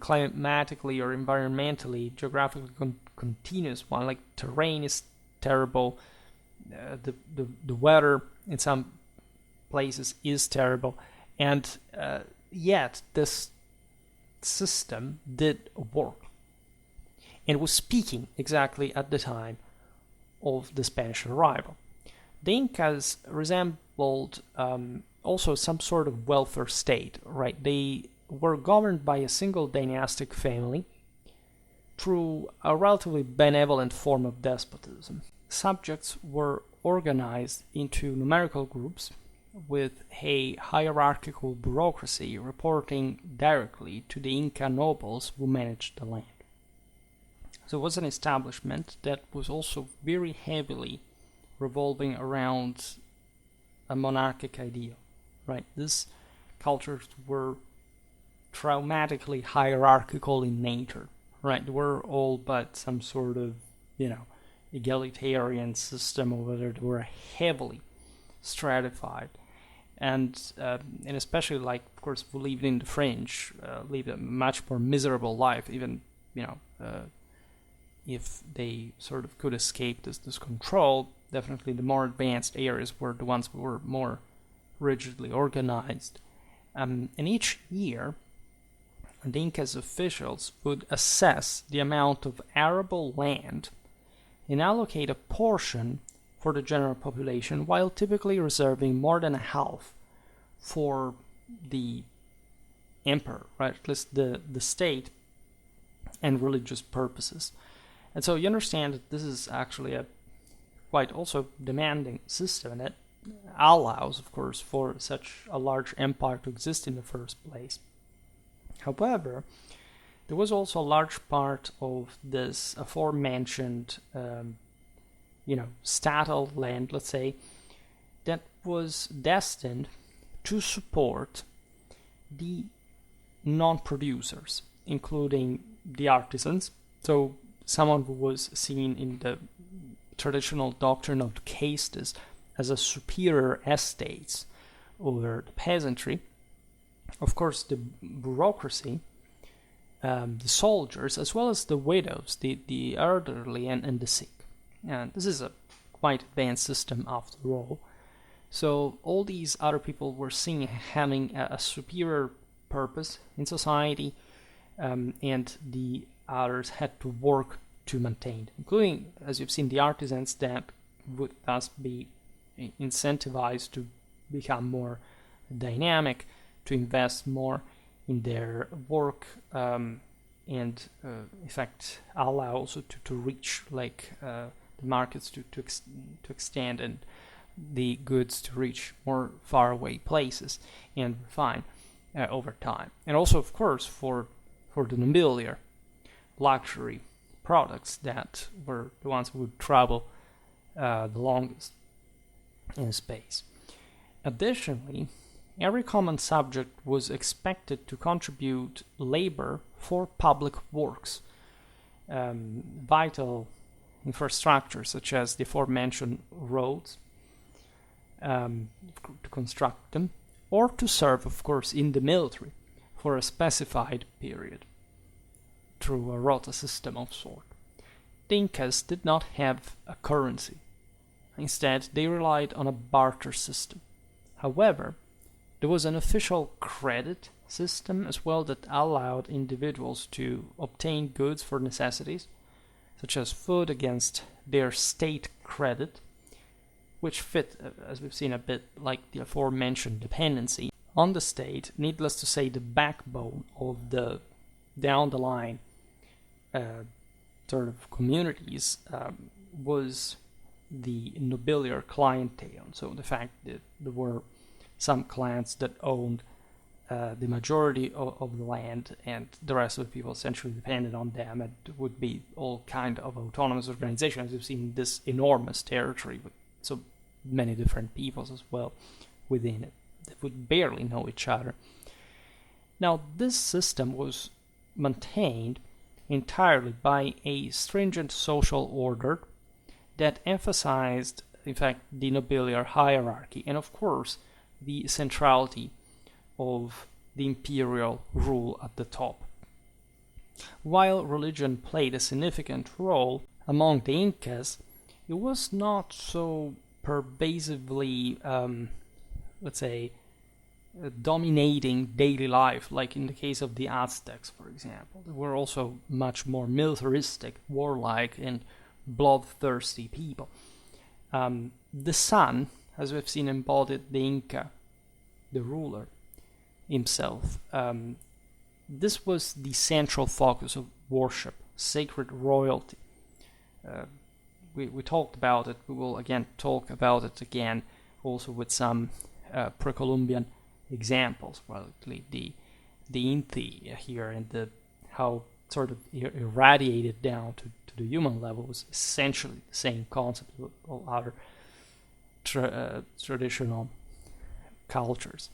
climatically or environmentally, geographically continuous one. Like terrain is terrible, the weather in some places is terrible, and yet this system did work and was speaking exactly at the time of the Spanish arrival. The Incas resembled also some sort of welfare state, right? They were governed by a single dynastic family through a relatively benevolent form of despotism. Subjects were organized into numerical groups with a hierarchical bureaucracy reporting directly to the Inca nobles who managed the land. So it was an establishment that was also very heavily revolving around a monarchic ideal, right? These cultures were traumatically hierarchical in nature, right? They were all but some sort of, egalitarian system over there. They were heavily stratified, and especially, like, of course, who lived in the fringe lived a much more miserable life, even if they sort of could escape this control. Definitely the more advanced areas were the ones who were more rigidly organized. And each year, the Incas officials would assess the amount of arable land and allocate a portion for the general population, while typically reserving more than a half for the emperor, right? At least the state and religious purposes. And so you understand that this is actually a quite also demanding system that allows, of course, for such a large empire to exist in the first place. However, there was also a large part of this aforementioned, stattle land, let's say, that was destined to support the non-producers, including the artisans. So someone who was seen in the traditional doctrine of castes as a superior estates over the peasantry. Of course, the bureaucracy, the soldiers, as well as the widows, the elderly, and the sick. And this is a quite advanced system after all. So all these other people were seen having a superior purpose in society, and the others had to work to maintain, including, as you've seen, the artisans that would thus be incentivized to become more dynamic, to invest more in their work, and in fact allow also to reach the markets to extend, and the goods to reach more faraway places and refine over time. And also, of course, for the nobiliar luxury products that were the ones who would travel the longest in space. Additionally, every common subject was expected to contribute labor for public works, vital infrastructure such as the aforementioned roads, to construct them, or to serve, of course, in the military for a specified period through a rota system of sort. The Incas did not have a currency. Instead, they relied on a barter system. However, there was an official credit system as well that allowed individuals to obtain goods for necessities, such as food, against their state credit, which fit, as we've seen, a bit like the aforementioned dependency on the state. Needless to say, the backbone of the down the line sort of communities was the nobiliar clientele. So the fact that there were some clans that owned the majority of the land, and the rest of the people essentially depended on them. It would be all kind of autonomous organization, as you've seen, this enormous territory with so many different peoples as well within it that would barely know each other. Now, this system was maintained entirely by a stringent social order that emphasized, in fact, the nobiliar hierarchy and, of course, the centrality of the imperial rule at the top. While religion played a significant role among the Incas, it was not so pervasively, let's say, dominating daily life, like in the case of the Aztecs, for example. They were also much more militaristic, warlike, and bloodthirsty people. The sun, as we've seen, embodied the Inca, the ruler himself. This was the central focus of worship, sacred royalty. We talked about it. We will again talk about it again, also with some pre-Columbian examples. Well, the Inti here, and how sort of irradiated down to the human level was essentially the same concept of all other traditional cultures.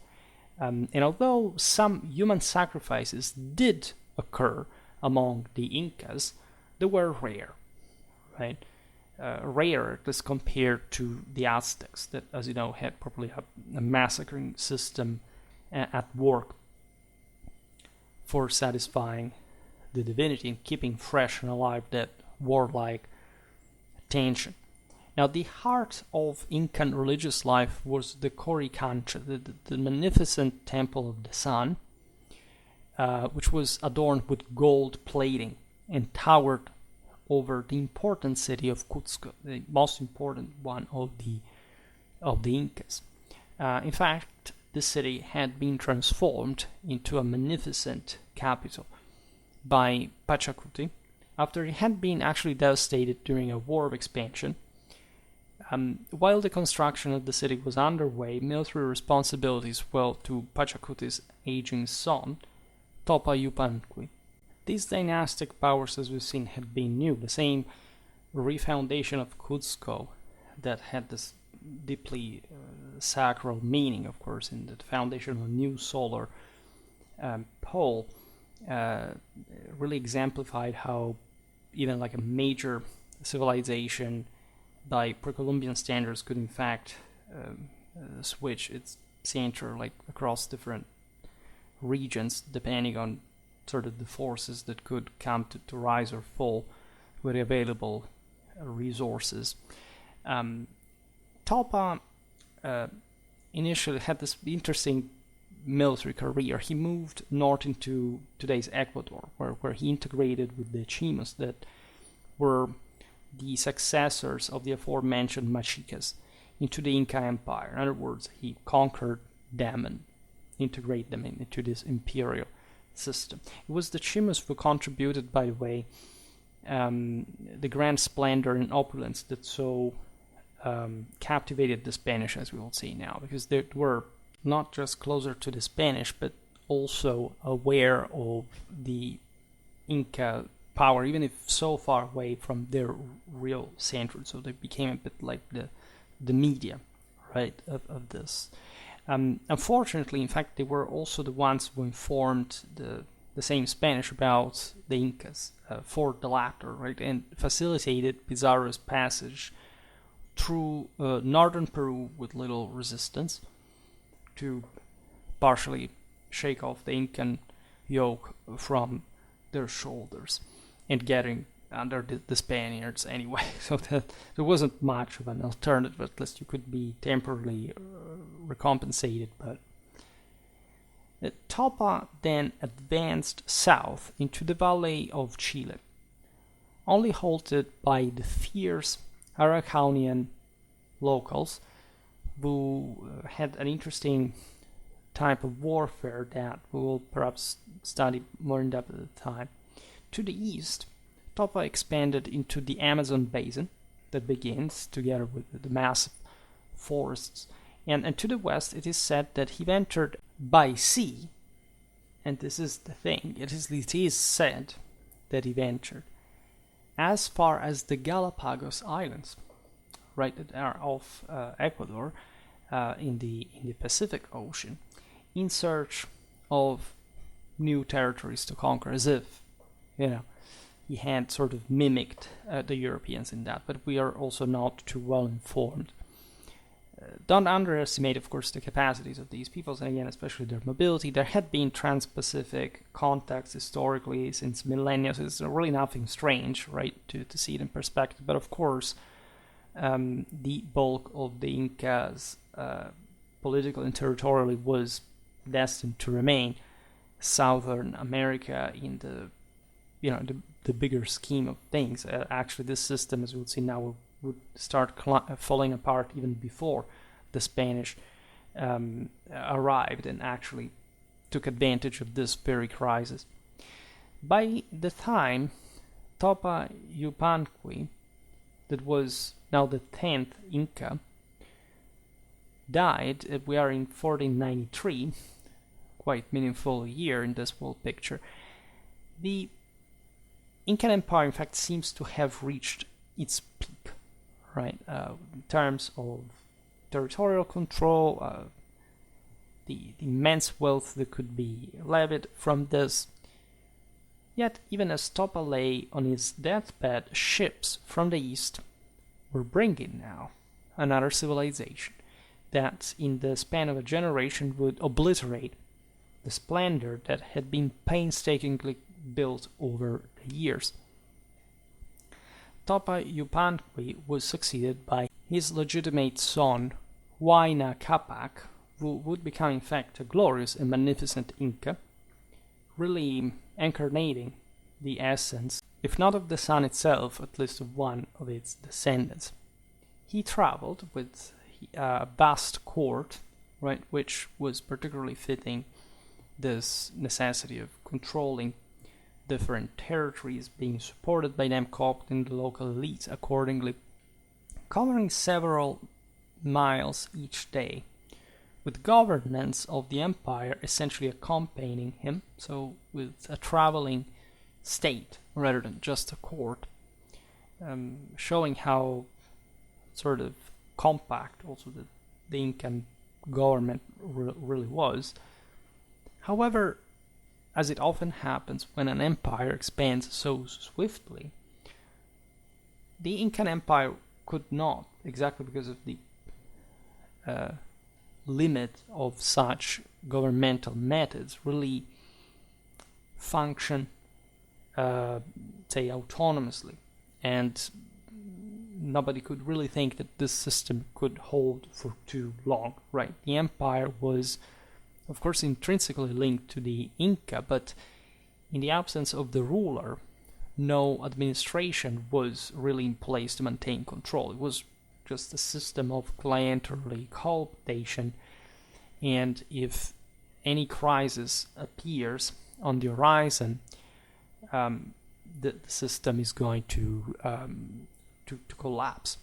And although some human sacrifices did occur among the Incas, they were rare, right? Rare as compared to the Aztecs, that, as you know, had probably a massacring system at work for satisfying the divinity and keeping fresh and alive that warlike tension. Now, the heart of Incan religious life was the Coricancha, the magnificent temple of the sun, which was adorned with gold plating and towered over the important city of Cuzco, the most important one of the Incas. In fact, the city had been transformed into a magnificent capital by Pachacuti after it had been actually devastated during a war of expansion. While the construction of the city was underway, military responsibilities fell to Pachacuti's aging son, Topa Yupanqui. These dynastic powers, as we've seen, had been new. The same refoundation of Cuzco that had this deeply sacral meaning, of course, in the foundation of a new solar pole, really exemplified how even like a major civilization by pre-Columbian standards could in fact switch its center like across different regions depending on sort of the forces that could come to rise or fall with the available resources. Talpa initially had this interesting military career, he moved north into today's Ecuador, where he integrated with the Chimos that were the successors of the aforementioned Mexicas into the Inca Empire. In other words, he conquered them and integrated them into this imperial system. It was the Chimos who contributed, by the way, the grand splendor and opulence that so captivated the Spanish, as we will see now, because they were not just closer to the Spanish, but also aware of the Inca power, even if so far away from their real center. So they became a bit like the media, right, of this. Unfortunately, in fact, they were also the ones who informed the same Spanish about the Incas for the latter, right, and facilitated Pizarro's passage through northern Peru with little resistance to partially shake off the Incan yoke from their shoulders and getting under the Spaniards anyway. So that there wasn't much of an alternative. At least you could be temporarily recompensated. But Topa then advanced south into the valley of Chile, only halted by the fierce Araucanian locals, who had an interesting type of warfare that we will perhaps study more in depth at the time. To the east, Topa expanded into the Amazon basin that begins together with the massive forests, and to the west it is said that he ventured by sea, and this is the thing, it is said that he ventured as far as the Galapagos Islands, right, that are off Ecuador, in the Pacific Ocean, in search of new territories to conquer, as if, he had sort of mimicked the Europeans in that, but we are also not too well informed. Don't underestimate, of course, the capacities of these peoples, and again, especially their mobility. There had been trans-Pacific contacts historically since millennia, so it's really nothing strange, right, to see it in perspective. But of course, the bulk of the Incas, political and territorially, was destined to remain Southern America in the bigger scheme of things. Actually, this system, as we'll see now, would start falling apart even before the Spanish arrived and actually took advantage of this very crisis. By the time Topa Yupanqui, that was now the 10th Inca, died, we are in 1493, quite meaningful year in this whole picture, the Incan Empire, in fact, seems to have reached its peak, right, in terms of territorial control, the immense wealth that could be levied from this. Yet, even as Topa lay on his deathbed, ships from the east were bringing now another civilization that, in the span of a generation, would obliterate the splendor that had been painstakingly built over the years. Topa Yupanqui was succeeded by his legitimate son, Huayna Capac, who would become in fact a glorious and magnificent Inca, really incarnating the essence, if not of the sun itself, at least of one of its descendants. He traveled with a vast court, right, which was particularly fitting this necessity of controlling different territories, being supported by them, co-opting the local elites accordingly, covering several miles each day, with governance of the empire essentially accompanying him, so with a traveling state rather than just a court, showing how sort of compact also the Incan government really was. However, as it often happens when an empire expands so swiftly, the Incan Empire could not, exactly because of the limit of such governmental methods, really function, say, autonomously. And nobody could really think that this system could hold for too long, right? The empire was of course, intrinsically linked to the Inca, but in the absence of the ruler, no administration was really in place to maintain control. It was just a system of clienterly cooptation, and if any crisis appears on the horizon, the system is going to collapse.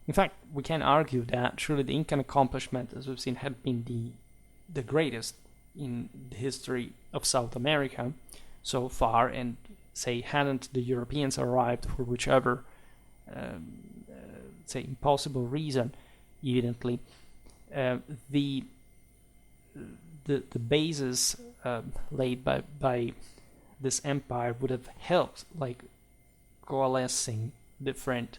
In fact, we can argue that surely the Incan accomplishment, as we've seen, had been the greatest in the history of South America so far, and say hadn't the Europeans arrived for whichever say impossible reason, evidently the basis laid by this empire would have helped, like coalescing different,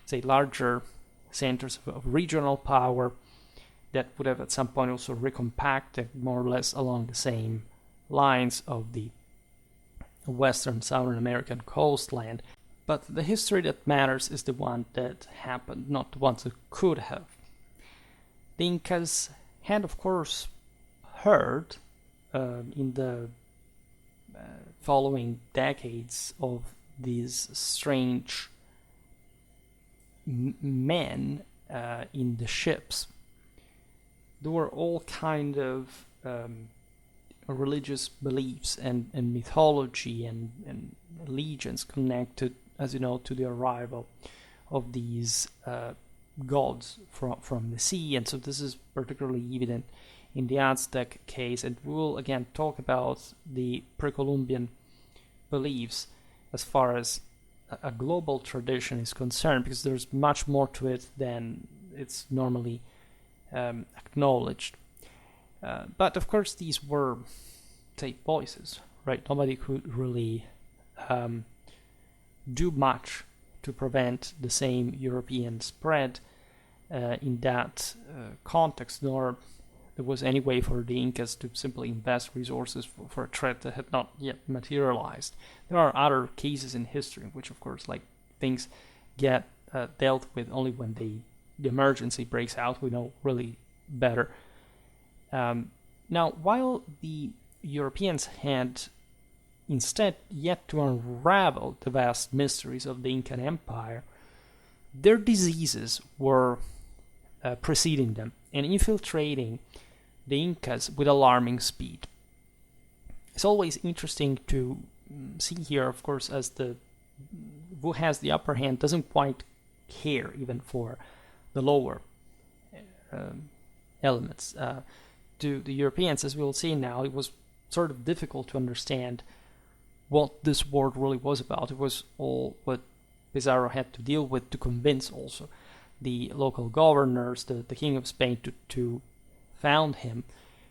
say, larger centers of regional power that would have at some point also recompacted more or less along the same lines of the Western Southern American coastland. But the history that matters is the one that happened, not the ones that could have. The Incas had, of course, heard in the following decades of these strange men in the ships. There were all kind of religious beliefs and mythology and legends connected, as you know, to the arrival of these gods from the sea. And so this is particularly evident in the Aztec case, and we'll again talk about the pre-Columbian beliefs as far as a global tradition is concerned, because there's much more to it than it's normally acknowledged. But of course these were, say, voices, right? Nobody could really do much to prevent the same European spread in that context, nor there was any way for the Incas to simply invest resources for a threat that had not yet materialized. There are other cases in history in which, of course, like things get dealt with only when the emergency breaks out. We know really better. Now, while the Europeans had instead yet to unravel the vast mysteries of the Incan Empire, their diseases were preceding them and infiltrating the Incas with alarming speed. It's always interesting to see here, of course, as who has the upper hand doesn't quite care even for the lower elements. To the Europeans, as we'll see now, it was sort of difficult to understand what this war really was about. It was all what Pizarro had to deal with to convince also the local governors, the King of Spain, to found him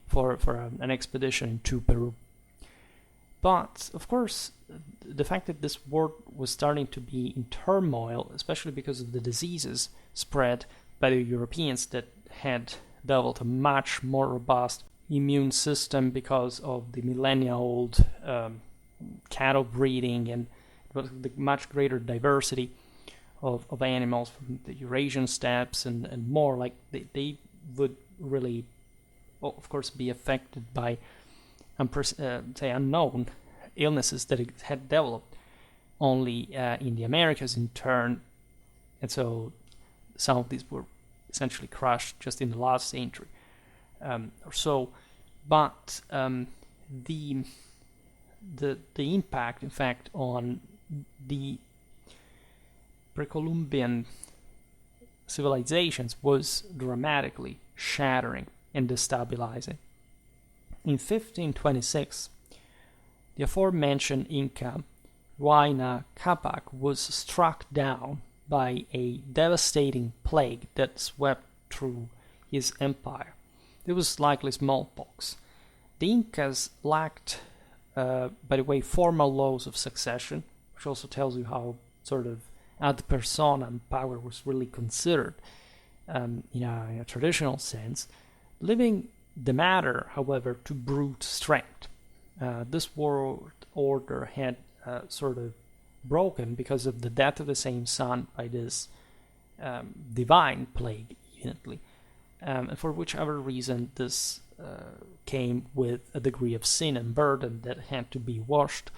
for an expedition into Peru. But, of course, the fact that this war was starting to be in turmoil, especially because of the diseases spread by the Europeans that had developed a much more robust immune system because of the millennia-old cattle breeding and the much greater diversity of animals from the Eurasian steppes and more, like they would really, of course, be affected by say unknown illnesses that had developed only in the Americas in turn, and so some of these were essentially crushed just in the last century or so. But the impact, in fact, on the pre-Columbian civilizations was dramatically shattering and destabilizing. In 1526, the aforementioned Inca Huayna Capac was struck down by a devastating plague that swept through his empire. It was likely smallpox. The Incas lacked, by the way, formal laws of succession, which also tells you how sort of ad personam power was really considered in a traditional sense, leaving the matter, however, to brute strength. This world order had sort of broken because of the death of the same son by this divine plague, evidently. And for whichever reason, this came with a degree of sin and burden that had to be washed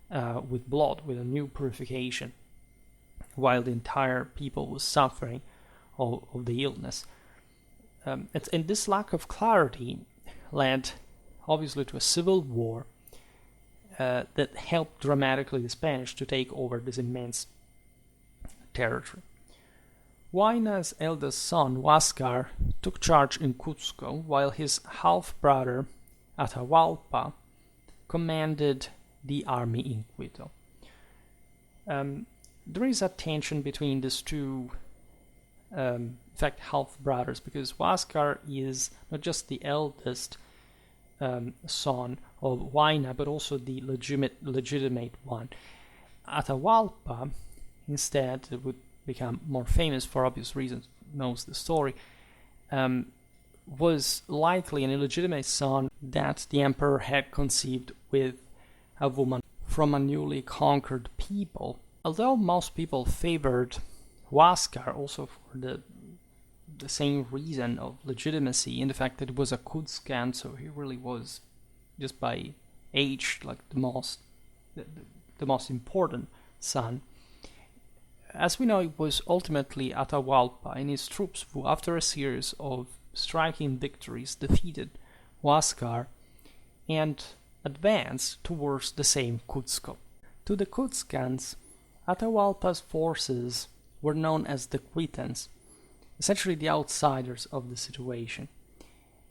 with blood, with a new purification, while the entire people was suffering of the illness. And this lack of clarity led obviously to a civil war that helped dramatically the Spanish to take over this immense territory. Huayna's eldest son, Huáscar, took charge in Cuzco, while his half-brother, Atahualpa, commanded the army in Quito. There is a tension between these two, in fact, half-brothers, because Huáscar is not just the eldest son of Huayna, but also the legitimate one. Atahualpa, instead, would become more famous for obvious reasons, knows the story, was likely an illegitimate son that the emperor had conceived with a woman from a newly conquered people. Although most people favored Huáscar also for the same reason of legitimacy, in the fact that it was a Cuzcan, so he really was, just by age, like the most important son. As we know, it was ultimately Atahualpa and his troops who, after a series of striking victories, defeated Huáscar and advanced towards the same Cuzco. To the Cuzcans, Atahualpa's forces were known as the Quitans, essentially the outsiders of the situation.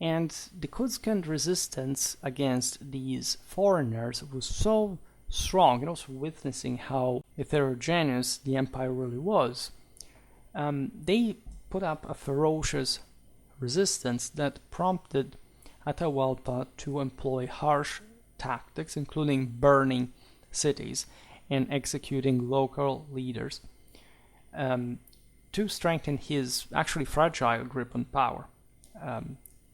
And the Cuzcan resistance against these foreigners was so strong, and also witnessing how heterogeneous the empire really was, they put up a ferocious resistance that prompted Atahualpa to employ harsh tactics, including burning cities and executing local leaders, to strengthen his actually fragile grip on power.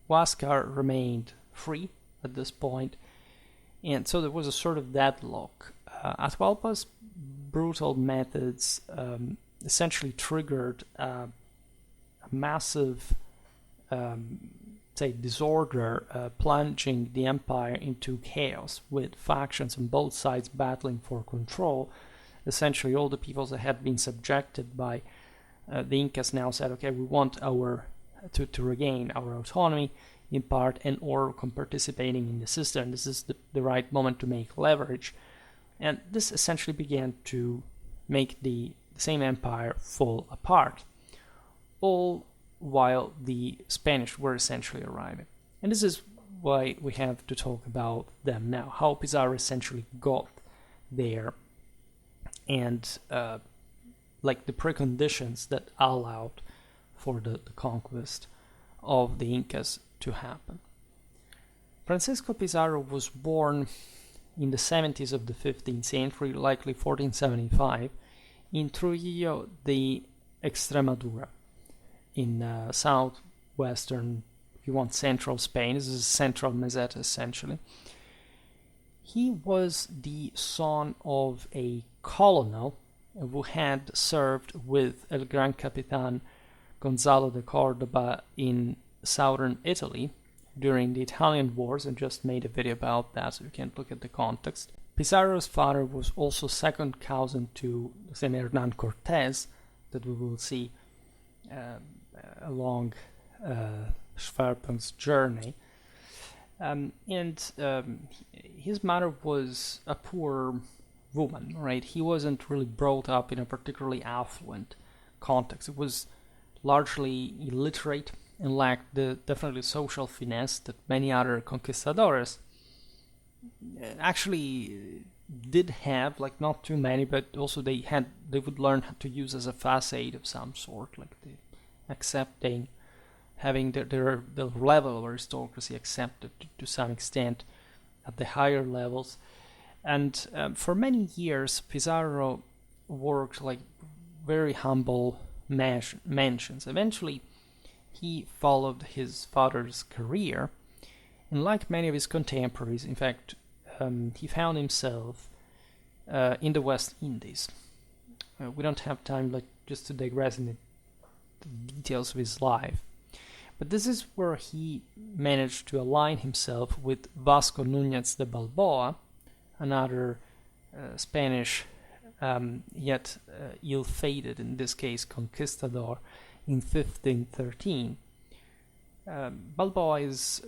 Huáscar remained free at this point, and so there was a sort of deadlock. Atahualpa's brutal methods essentially triggered a massive, disorder, plunging the empire into chaos, with factions on both sides battling for control. Essentially, all the peoples that had been subjected by the Incas now said, okay, we want to regain our autonomy in part, and or participating in the system. And this is the right moment to make leverage. And this essentially began to make the same empire fall apart, all while the Spanish were essentially arriving. And this is why we have to talk about them now, how Pizarro essentially got there, and the preconditions that allowed for the conquest of the Incas to happen. Francisco Pizarro was born in the 70s of the 15th century, likely 1475, in Trujillo de Extremadura, in southwestern, if you want, central Spain. This is central Meseta, essentially. He was the son of a colonel who had served with El Gran Capitan Gonzalo de Cordoba in southern Italy during the Italian Wars, and just made a video about that, so you can look at the context. Pizarro's father was also second cousin to Hernan Cortés, that we will see along Schwerpunkt's journey. His mother was a poor woman, right? He wasn't really brought up in a particularly affluent context. It was largely illiterate and lacked the definitely social finesse that many other conquistadores actually did have, like not too many, but also they would learn how to use as a facade of some sort, like the accepting, having their level of aristocracy accepted to some extent at the higher levels. And for many years, Pizarro worked like very humble mansions. Eventually, he followed his father's career, and like many of his contemporaries, in fact, he found himself in the West Indies. We don't have time just to digress in the details of his life, But this is where he managed to align himself with Vasco Núñez de Balboa, another Spanish, yet ill-fated, in this case, conquistador, in 1513. Balboa is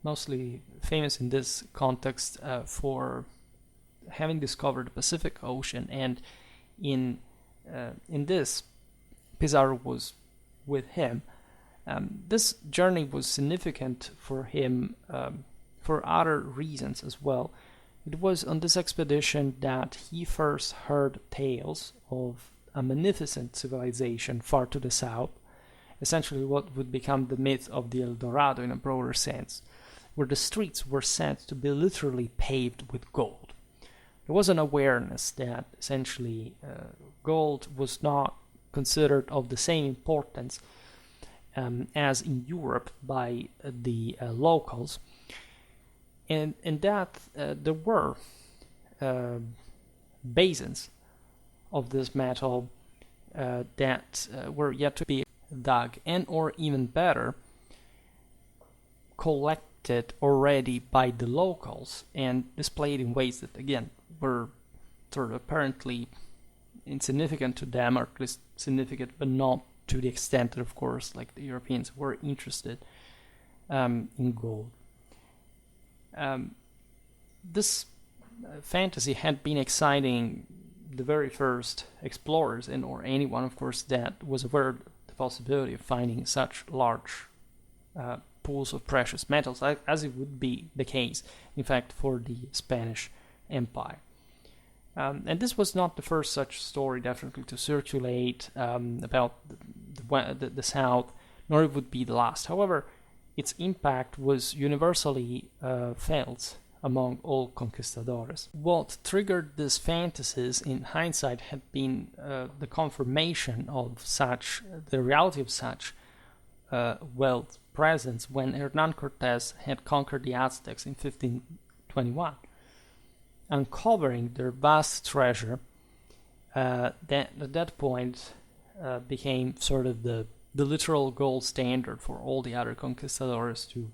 mostly famous in this context for having discovered the Pacific Ocean, and in this, Pizarro was with him. This journey was significant for him for other reasons as well. It was on this expedition that he first heard tales of a magnificent civilization far to the south, essentially what would become the myth of the El Dorado in a broader sense, where the streets were said to be literally paved with gold. There was an awareness that essentially gold was not considered of the same importance as in Europe by the locals, and that there were basins of this metal that were yet to be dug, and or even better, collected already by the locals and displayed in ways that again were sort of apparently insignificant to them, or at least significant but not to the extent that, of course, like the Europeans were interested in gold. This fantasy had been exciting the very first explorers, and or anyone, of course, that was aware of the possibility of finding such large pools of precious metals, as it would be the case, in fact, for the Spanish Empire. And this was not the first such story, definitely, to circulate about the South, nor it would be the last. However, its impact was universally felt among all conquistadores. What triggered these fantasies in hindsight had been the confirmation of the reality of such wealth presence when Hernán Cortés had conquered the Aztecs in 1521. Uncovering their vast treasure, that at that point became sort of the literal gold standard for all the other conquistadors to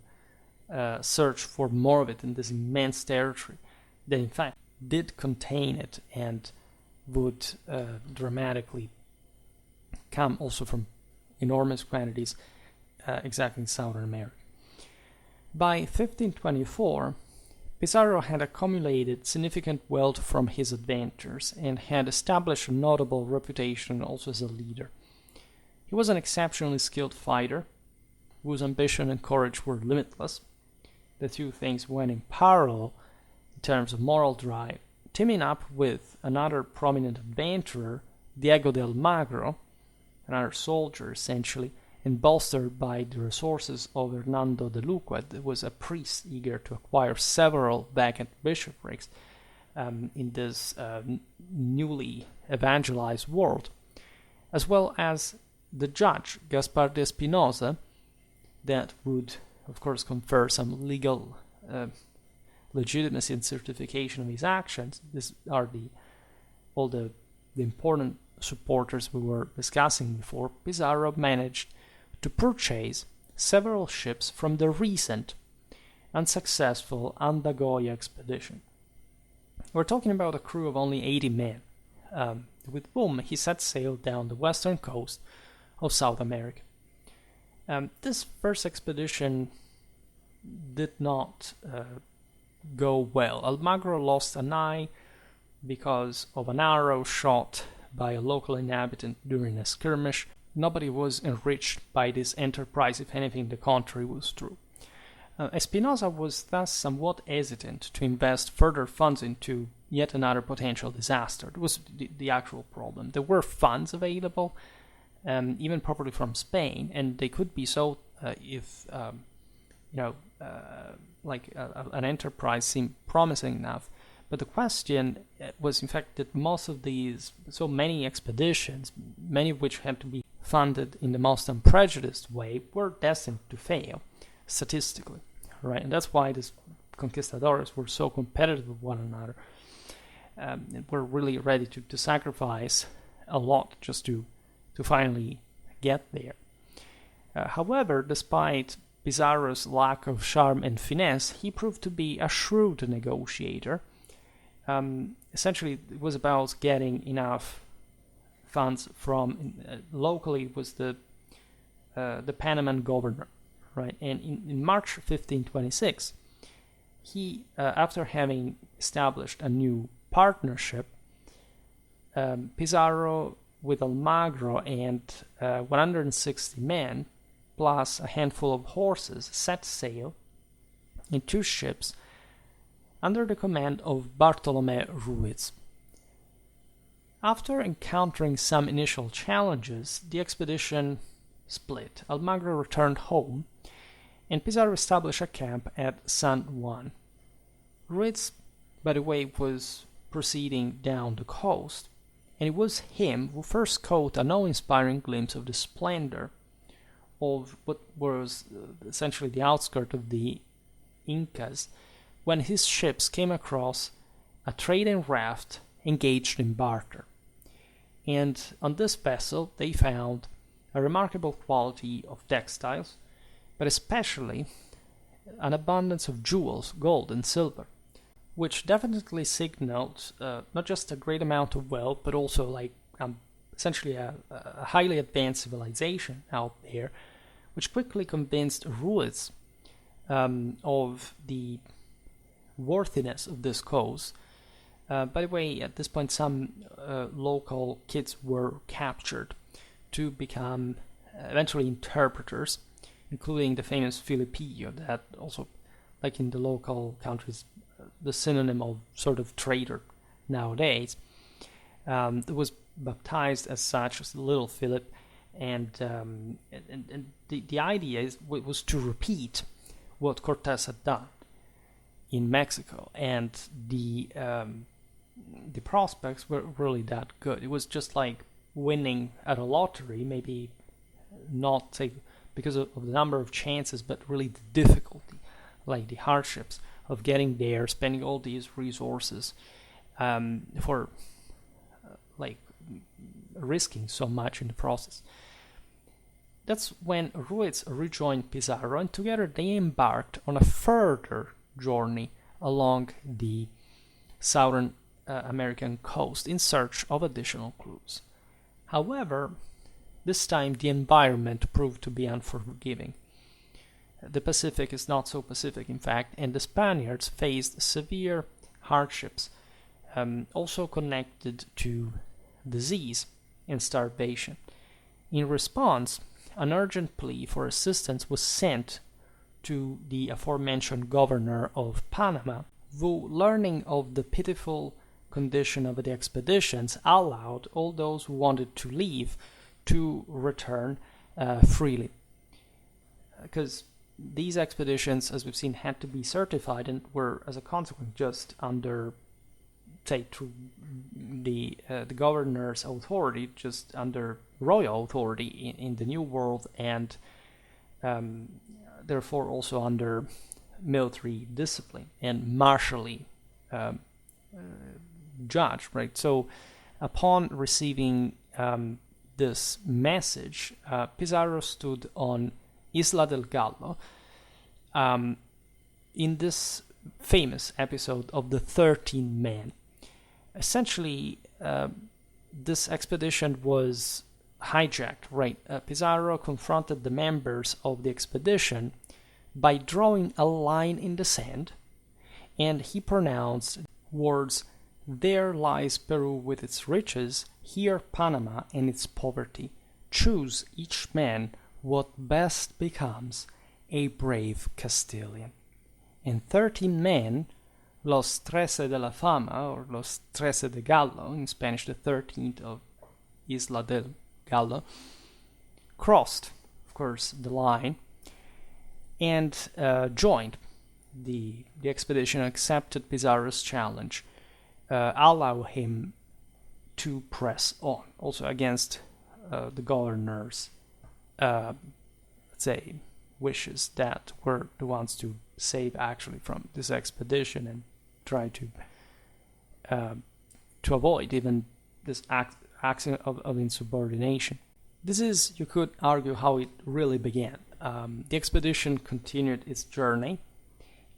search for more of it in this immense territory that in fact did contain it and would dramatically come also from enormous quantities exactly in Southern America. By 1524, Pizarro had accumulated significant wealth from his adventures and had established a notable reputation also as a leader. He was an exceptionally skilled fighter, whose ambition and courage were limitless. The two things went in parallel in terms of moral drive, teaming up with another prominent adventurer, Diego de Almagro, another soldier essentially, and bolstered by the resources of Hernando de Luque, who was a priest eager to acquire several vacant bishoprics in this newly evangelized world, as well as the judge, Gaspar de Espinosa, that would, of course, confer some legal legitimacy and certification of his actions. These are all the important supporters we were discussing before. Pizarro managed to purchase several ships from the recent unsuccessful Andagoya expedition. We're talking about a crew of only 80 men, with whom he set sail down the western coast of South America. This first expedition did not go well. Almagro lost an eye because of an arrow shot by a local inhabitant during a skirmish. Nobody was enriched by this enterprise. If anything, the contrary was true. Espinosa was thus somewhat hesitant to invest further funds into yet another potential disaster. It was the actual problem. There were funds available, even probably from Spain, and they could be so if an enterprise seemed promising enough. But the question was, in fact, that most of these, so many expeditions, many of which had to be funded in the most unprejudiced way, were destined to fail statistically, right? And that's why these conquistadores were so competitive with one another, and were really ready to sacrifice a lot just to finally get there. However, despite Pizarro's lack of charm and finesse, he proved to be a shrewd negotiator. Essentially, it was about getting enough funds from locally it was the Panaman governor, right? And in March 1526, he, after having established a new partnership, Pizarro with Almagro and 160 men, plus a handful of horses, set sail in 2 ships under the command of Bartolomé Ruiz. After encountering some initial challenges, the expedition split. Almagro returned home, and Pizarro established a camp at San Juan. Ruiz, by the way, was proceeding down the coast, and it was him who first caught an awe-inspiring glimpse of the splendor of what was essentially the outskirts of the Incas when his ships came across a trading raft engaged in barter. And on this vessel they found a remarkable quality of textiles, but especially an abundance of jewels, gold and silver, which definitely signaled not just a great amount of wealth, but also like essentially a highly advanced civilization out there, which quickly convinced Ruiz of the worthiness of this cause. By the way, at this point, some local kids were captured to become eventually interpreters, including the famous Filipillo, that also, like in the local countries, the synonym of sort of trader nowadays. It was baptized as such as Little Philip, and the idea was to repeat what Cortés had done in Mexico, and the prospects were really that good. It was just like winning at a lottery, maybe not say because of the number of chances, but really the difficulty, like the hardships of getting there, spending all these resources for like risking so much in the process. That's when Ruiz rejoined Pizarro, and together they embarked on a further journey along the southern American coast in search of additional clues. However, this time the environment proved to be unforgiving. The Pacific is not so Pacific, in fact, and the Spaniards faced severe hardships, also connected to disease and starvation. In response, an urgent plea for assistance was sent to the aforementioned governor of Panama, who, learning of the pitiful condition of the expeditions, allowed all those who wanted to leave to return freely. Because these expeditions, as we've seen, had to be certified and were, as a consequence, just under, say, to the governor's authority, just under royal authority in the New World, and therefore also under military discipline and martially judged, right? So upon receiving this message, Pizarro stood on Isla del Gallo in this famous episode of the 13 Men. Essentially, this expedition was hijacked, right? Pizarro confronted the members of the expedition by drawing a line in the sand, and he pronounced words, "There lies Peru with its riches, here Panama and its poverty. Choose each man what best becomes a brave Castilian." And 13 men, Los Trece de la Fama, or Los Trece de Gallo, in Spanish the 13th of Isla del Gallo, crossed, of course, the line and joined the expedition, accepted Pizarro's challenge, allow him to press on, also against the governor's, let's say, wishes that were the ones to save actually from this expedition and try to avoid even this act of insubordination. This is, you could argue, how it really began. The expedition continued its journey,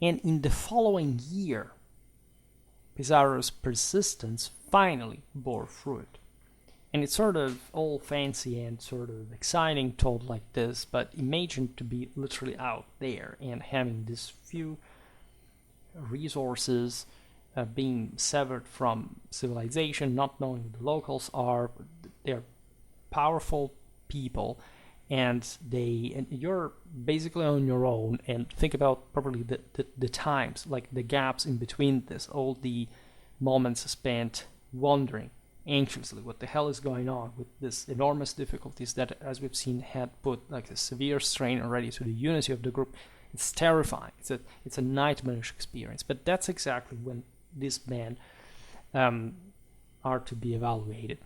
and in the following year, Pizarro's persistence finally bore fruit. And it's sort of all fancy and sort of exciting told like this, but imagine to be literally out there and having these few resources being severed from civilization, not knowing who the locals are. They're powerful people, and you're basically on your own. And think about probably the times, like the gaps in between this, all the moments spent wondering anxiously what the hell is going on with this enormous difficulties that, as we've seen, had put like a severe strain already to the unity of the group. It's terrifying. It's a nightmarish experience. But that's exactly when these men are to be evaluated.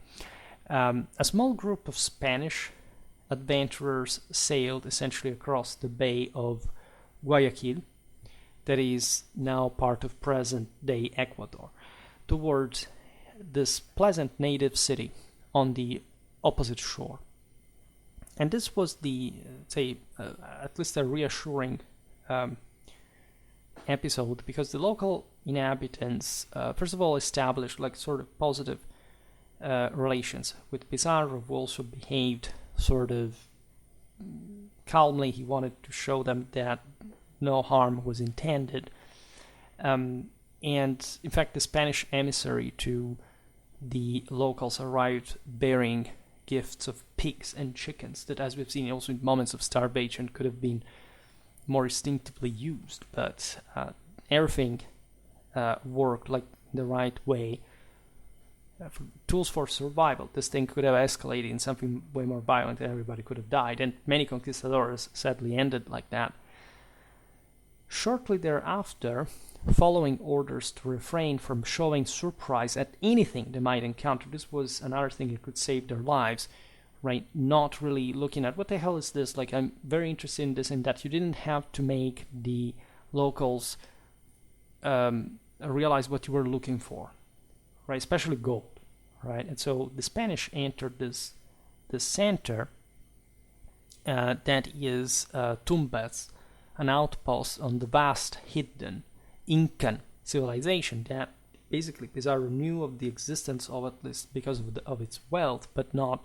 A small group of Spanish adventurers sailed essentially across the Bay of Guayaquil, that is now part of present-day Ecuador, towards this pleasant native city on the opposite shore. And this was at least a reassuring episode, because the local inhabitants, first of all, established like sort of positive relations with Pizarro, who also behaved sort of calmly. He wanted to show them that no harm was intended. And in fact, the Spanish emissary to the locals arrived bearing gifts of pigs and chickens that, as we've seen also in moments of starvation, could have been more instinctively used. But everything worked like the right way. Tools for survival. This thing could have escalated in something way more violent, and everybody could have died. And many conquistadors sadly ended like that. Shortly thereafter, following orders to refrain from showing surprise at anything they might encounter, this was another thing that could save their lives, right? Not really looking at what the hell is this, like I'm very interested in this and that. You didn't have to make the locals realize what you were looking for, right? Especially gold, right? And so the Spanish entered this center that is Tumbes, an outpost on the vast hidden Incan civilization that basically Pizarro knew of the existence of, at least because of its wealth, but not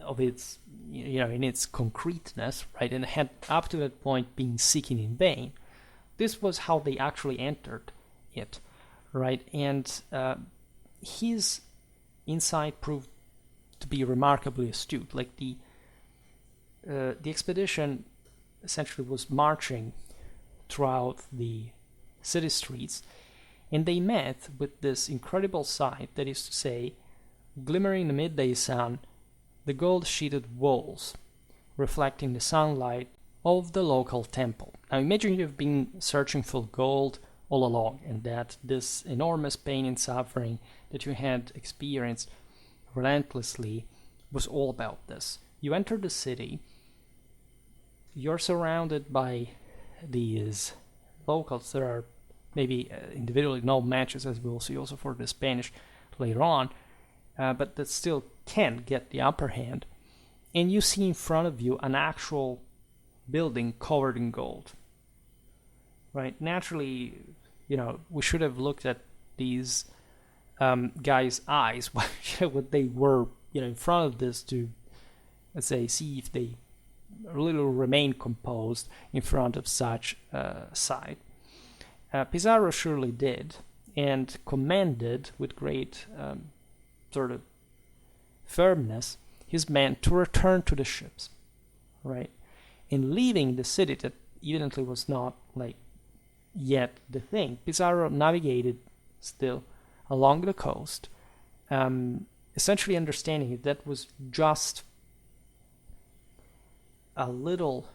of its, in its concreteness, right? And had up to that point been seeking in vain. This was how they actually entered it, right? And his insight proved to be remarkably astute. Like the expedition essentially was marching throughout the city streets, and they met with this incredible sight, that is to say, glimmering in the midday sun, the gold-sheeted walls reflecting the sunlight of the local temple. Now imagine you've been searching for gold all along, and that this enormous pain and suffering that you had experienced relentlessly was all about this. You enter the city, you're surrounded by these locals. There are maybe individually no matches, as we'll see also for the Spanish later on, but that still can get the upper hand. And you see in front of you an actual building covered in gold, right? Naturally, we should have looked at these guys' eyes, what they were, in front of this, to, let's say, see if they really remain composed in front of such sight. Pizarro surely did, and commanded with great sort of firmness his men to return to the ships, right? In leaving the city that evidently was not like yet the thing, Pizarro navigated still along the coast, essentially understanding that was just a little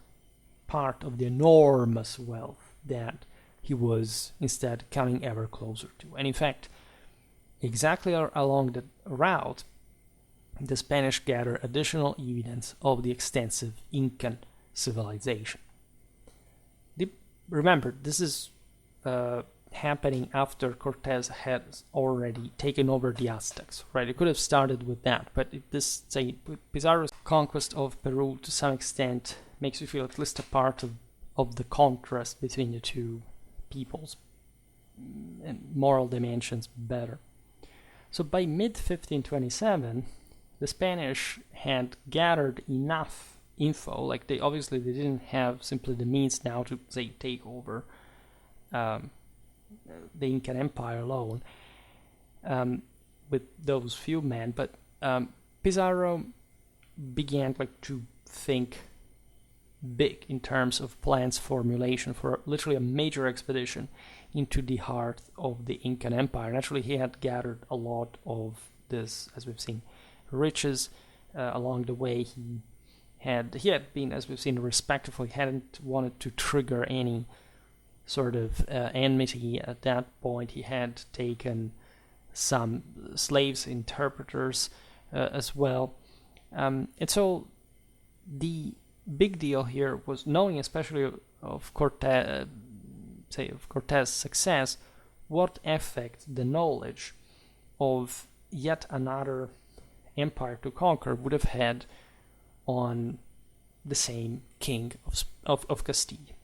part of the enormous wealth that he was instead coming ever closer to. And in fact, exactly along the route, the Spanish gathered additional evidence of the extensive Incan civilization. Remember, this is happening after Cortez had already taken over the Aztecs, right? It could have started with that, but Pizarro's conquest of Peru to some extent makes you feel at least a part of the contrast between the two peoples and moral dimensions better. So by mid-1527, the Spanish had gathered enough info, like they didn't have simply the means now to, say, take over the Incan Empire alone with those few men, but Pizarro began to think big in terms of plans formulation for literally a major expedition into the heart of the Incan Empire. And actually, he had gathered a lot of this, as we've seen, riches along the way. He had been, as we've seen, respectful. He hadn't wanted to trigger any sort of enmity at that point. He had taken some slaves, interpreters as well. And so the big deal here was knowing, especially of Cortez's success, what effect the knowledge of yet another empire to conquer would have had on the same king of Castile.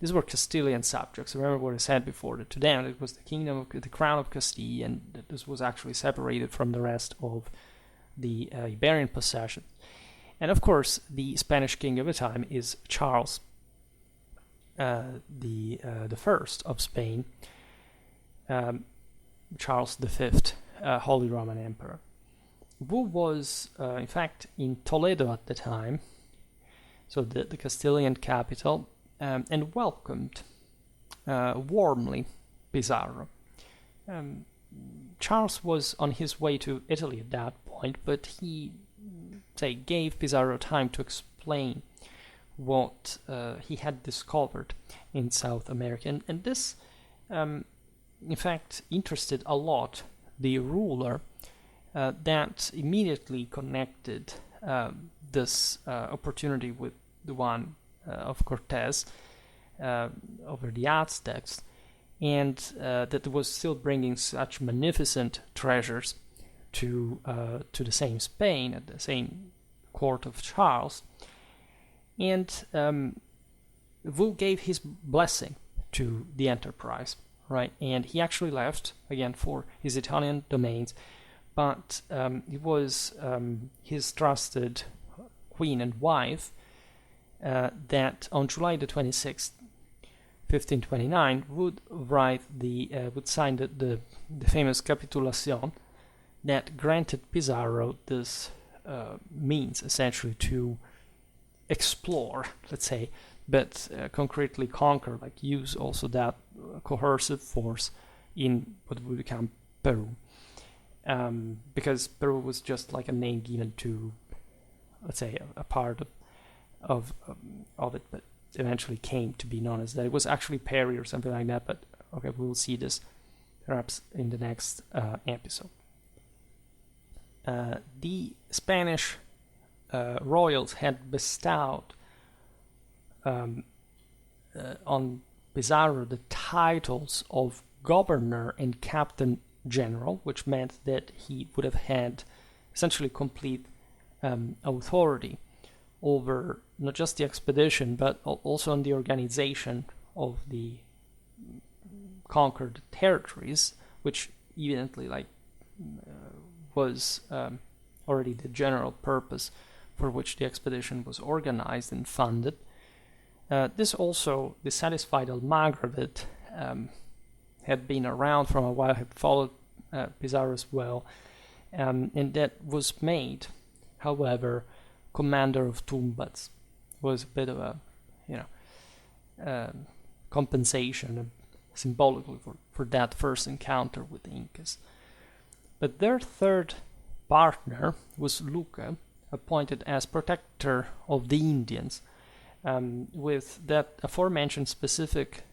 These were Castilian subjects. Remember what I said before, that to them it was the crown of Castile, and that this was actually separated from the rest of the Iberian possessions. And of course, the Spanish king of the time is Charles the first of Spain, Charles V, Holy Roman Emperor, who was in fact in Toledo at the time, so the Castilian capital, and welcomed warmly Pizarro. Charles was on his way to Italy at that point, but he gave Pizarro time to explain what he had discovered in South America. And this, in fact, interested a lot the ruler that immediately connected this opportunity with the one of Cortez over the Aztecs, and that was still bringing such magnificent treasures to the same Spain, at the same court of Charles. And Wu gave his blessing to the enterprise, right? And he actually left, again, for his Italian domains, but it was his trusted queen and wife that on July the 26th, 1529, would sign the famous capitulation that granted Pizarro this means, essentially, to explore, let's say, but concretely conquer, use also that coercive force in what would become Peru. Because Peru was just like a name given to, let's say, a part of it, but eventually came to be known as that. It was actually Perry or something like that, but okay, we will see this perhaps in the next episode. The Spanish royals had bestowed on Pizarro the titles of governor and captain general, which meant that he would have had essentially complete authority over not just the expedition, but also on the organization of the conquered territories, which evidently was already the general purpose for which the expedition was organized and funded. This also dissatisfied Almagro, that had been around for a while, had followed Pizarro as well, and that was made, however, commander of Tumbats. Was a bit of a compensation symbolically for that first encounter with the Incas. But their third partner was Luca, appointed as protector of the Indians, with that aforementioned specific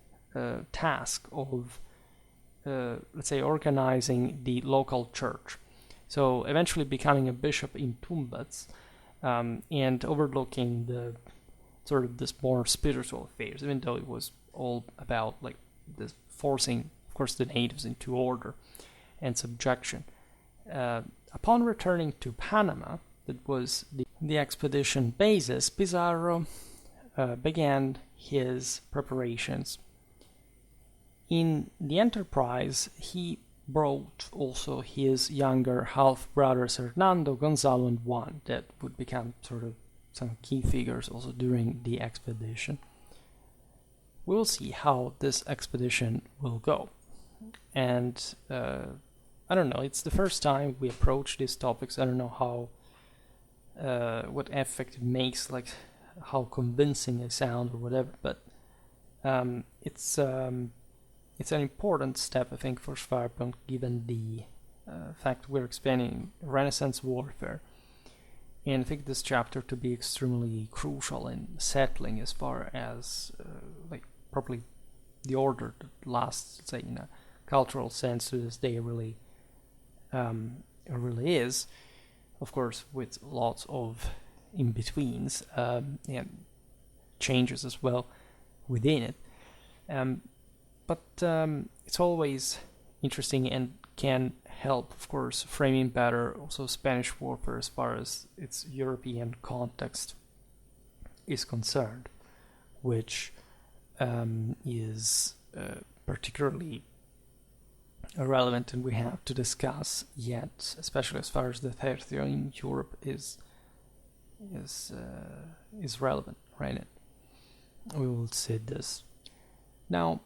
task of, let's say, organizing the local church. So eventually becoming a bishop in Tumbats, and overlooking the this more spiritual affairs, even though it was all about this forcing course, the natives into order and subjection. Upon returning to Panama, that was the expedition basis, Pizarro began his preparations. In the enterprise, he brought also his younger half-brothers Hernando, Gonzalo, and Juan, that would become sort of some key figures also during the expedition. We'll see how this expedition will go. And I don't know, it's the first time we approach these topics. I don't know how what effect it makes, like how convincing they sound or whatever, but it's an important step, I think, for Schwerpunkt, given the fact we're expanding Renaissance warfare. And I think this chapter to be extremely crucial in settling as far as like probably the order that lasts, let's say, in a cultural sense to this day really is, of course, with lots of in-betweens and changes as well within it. But it's always interesting and can help, of course, framing better also Spanish warfare as far as its European context is concerned, which is particularly relevant, and we have to discuss yet, especially as far as the tercio in Europe is relevant, right? We will see this. Now,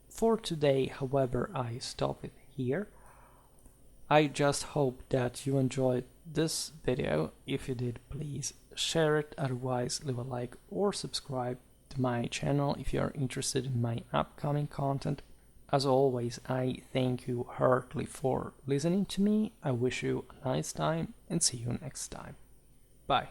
for today, however, I stop it here. I just hope that you enjoyed this video. If you did, please share it. Otherwise, leave a like or subscribe to my channel if you are interested in my upcoming content. As always, I thank you heartily for listening to me. I wish you a nice time and see you next time. Bye.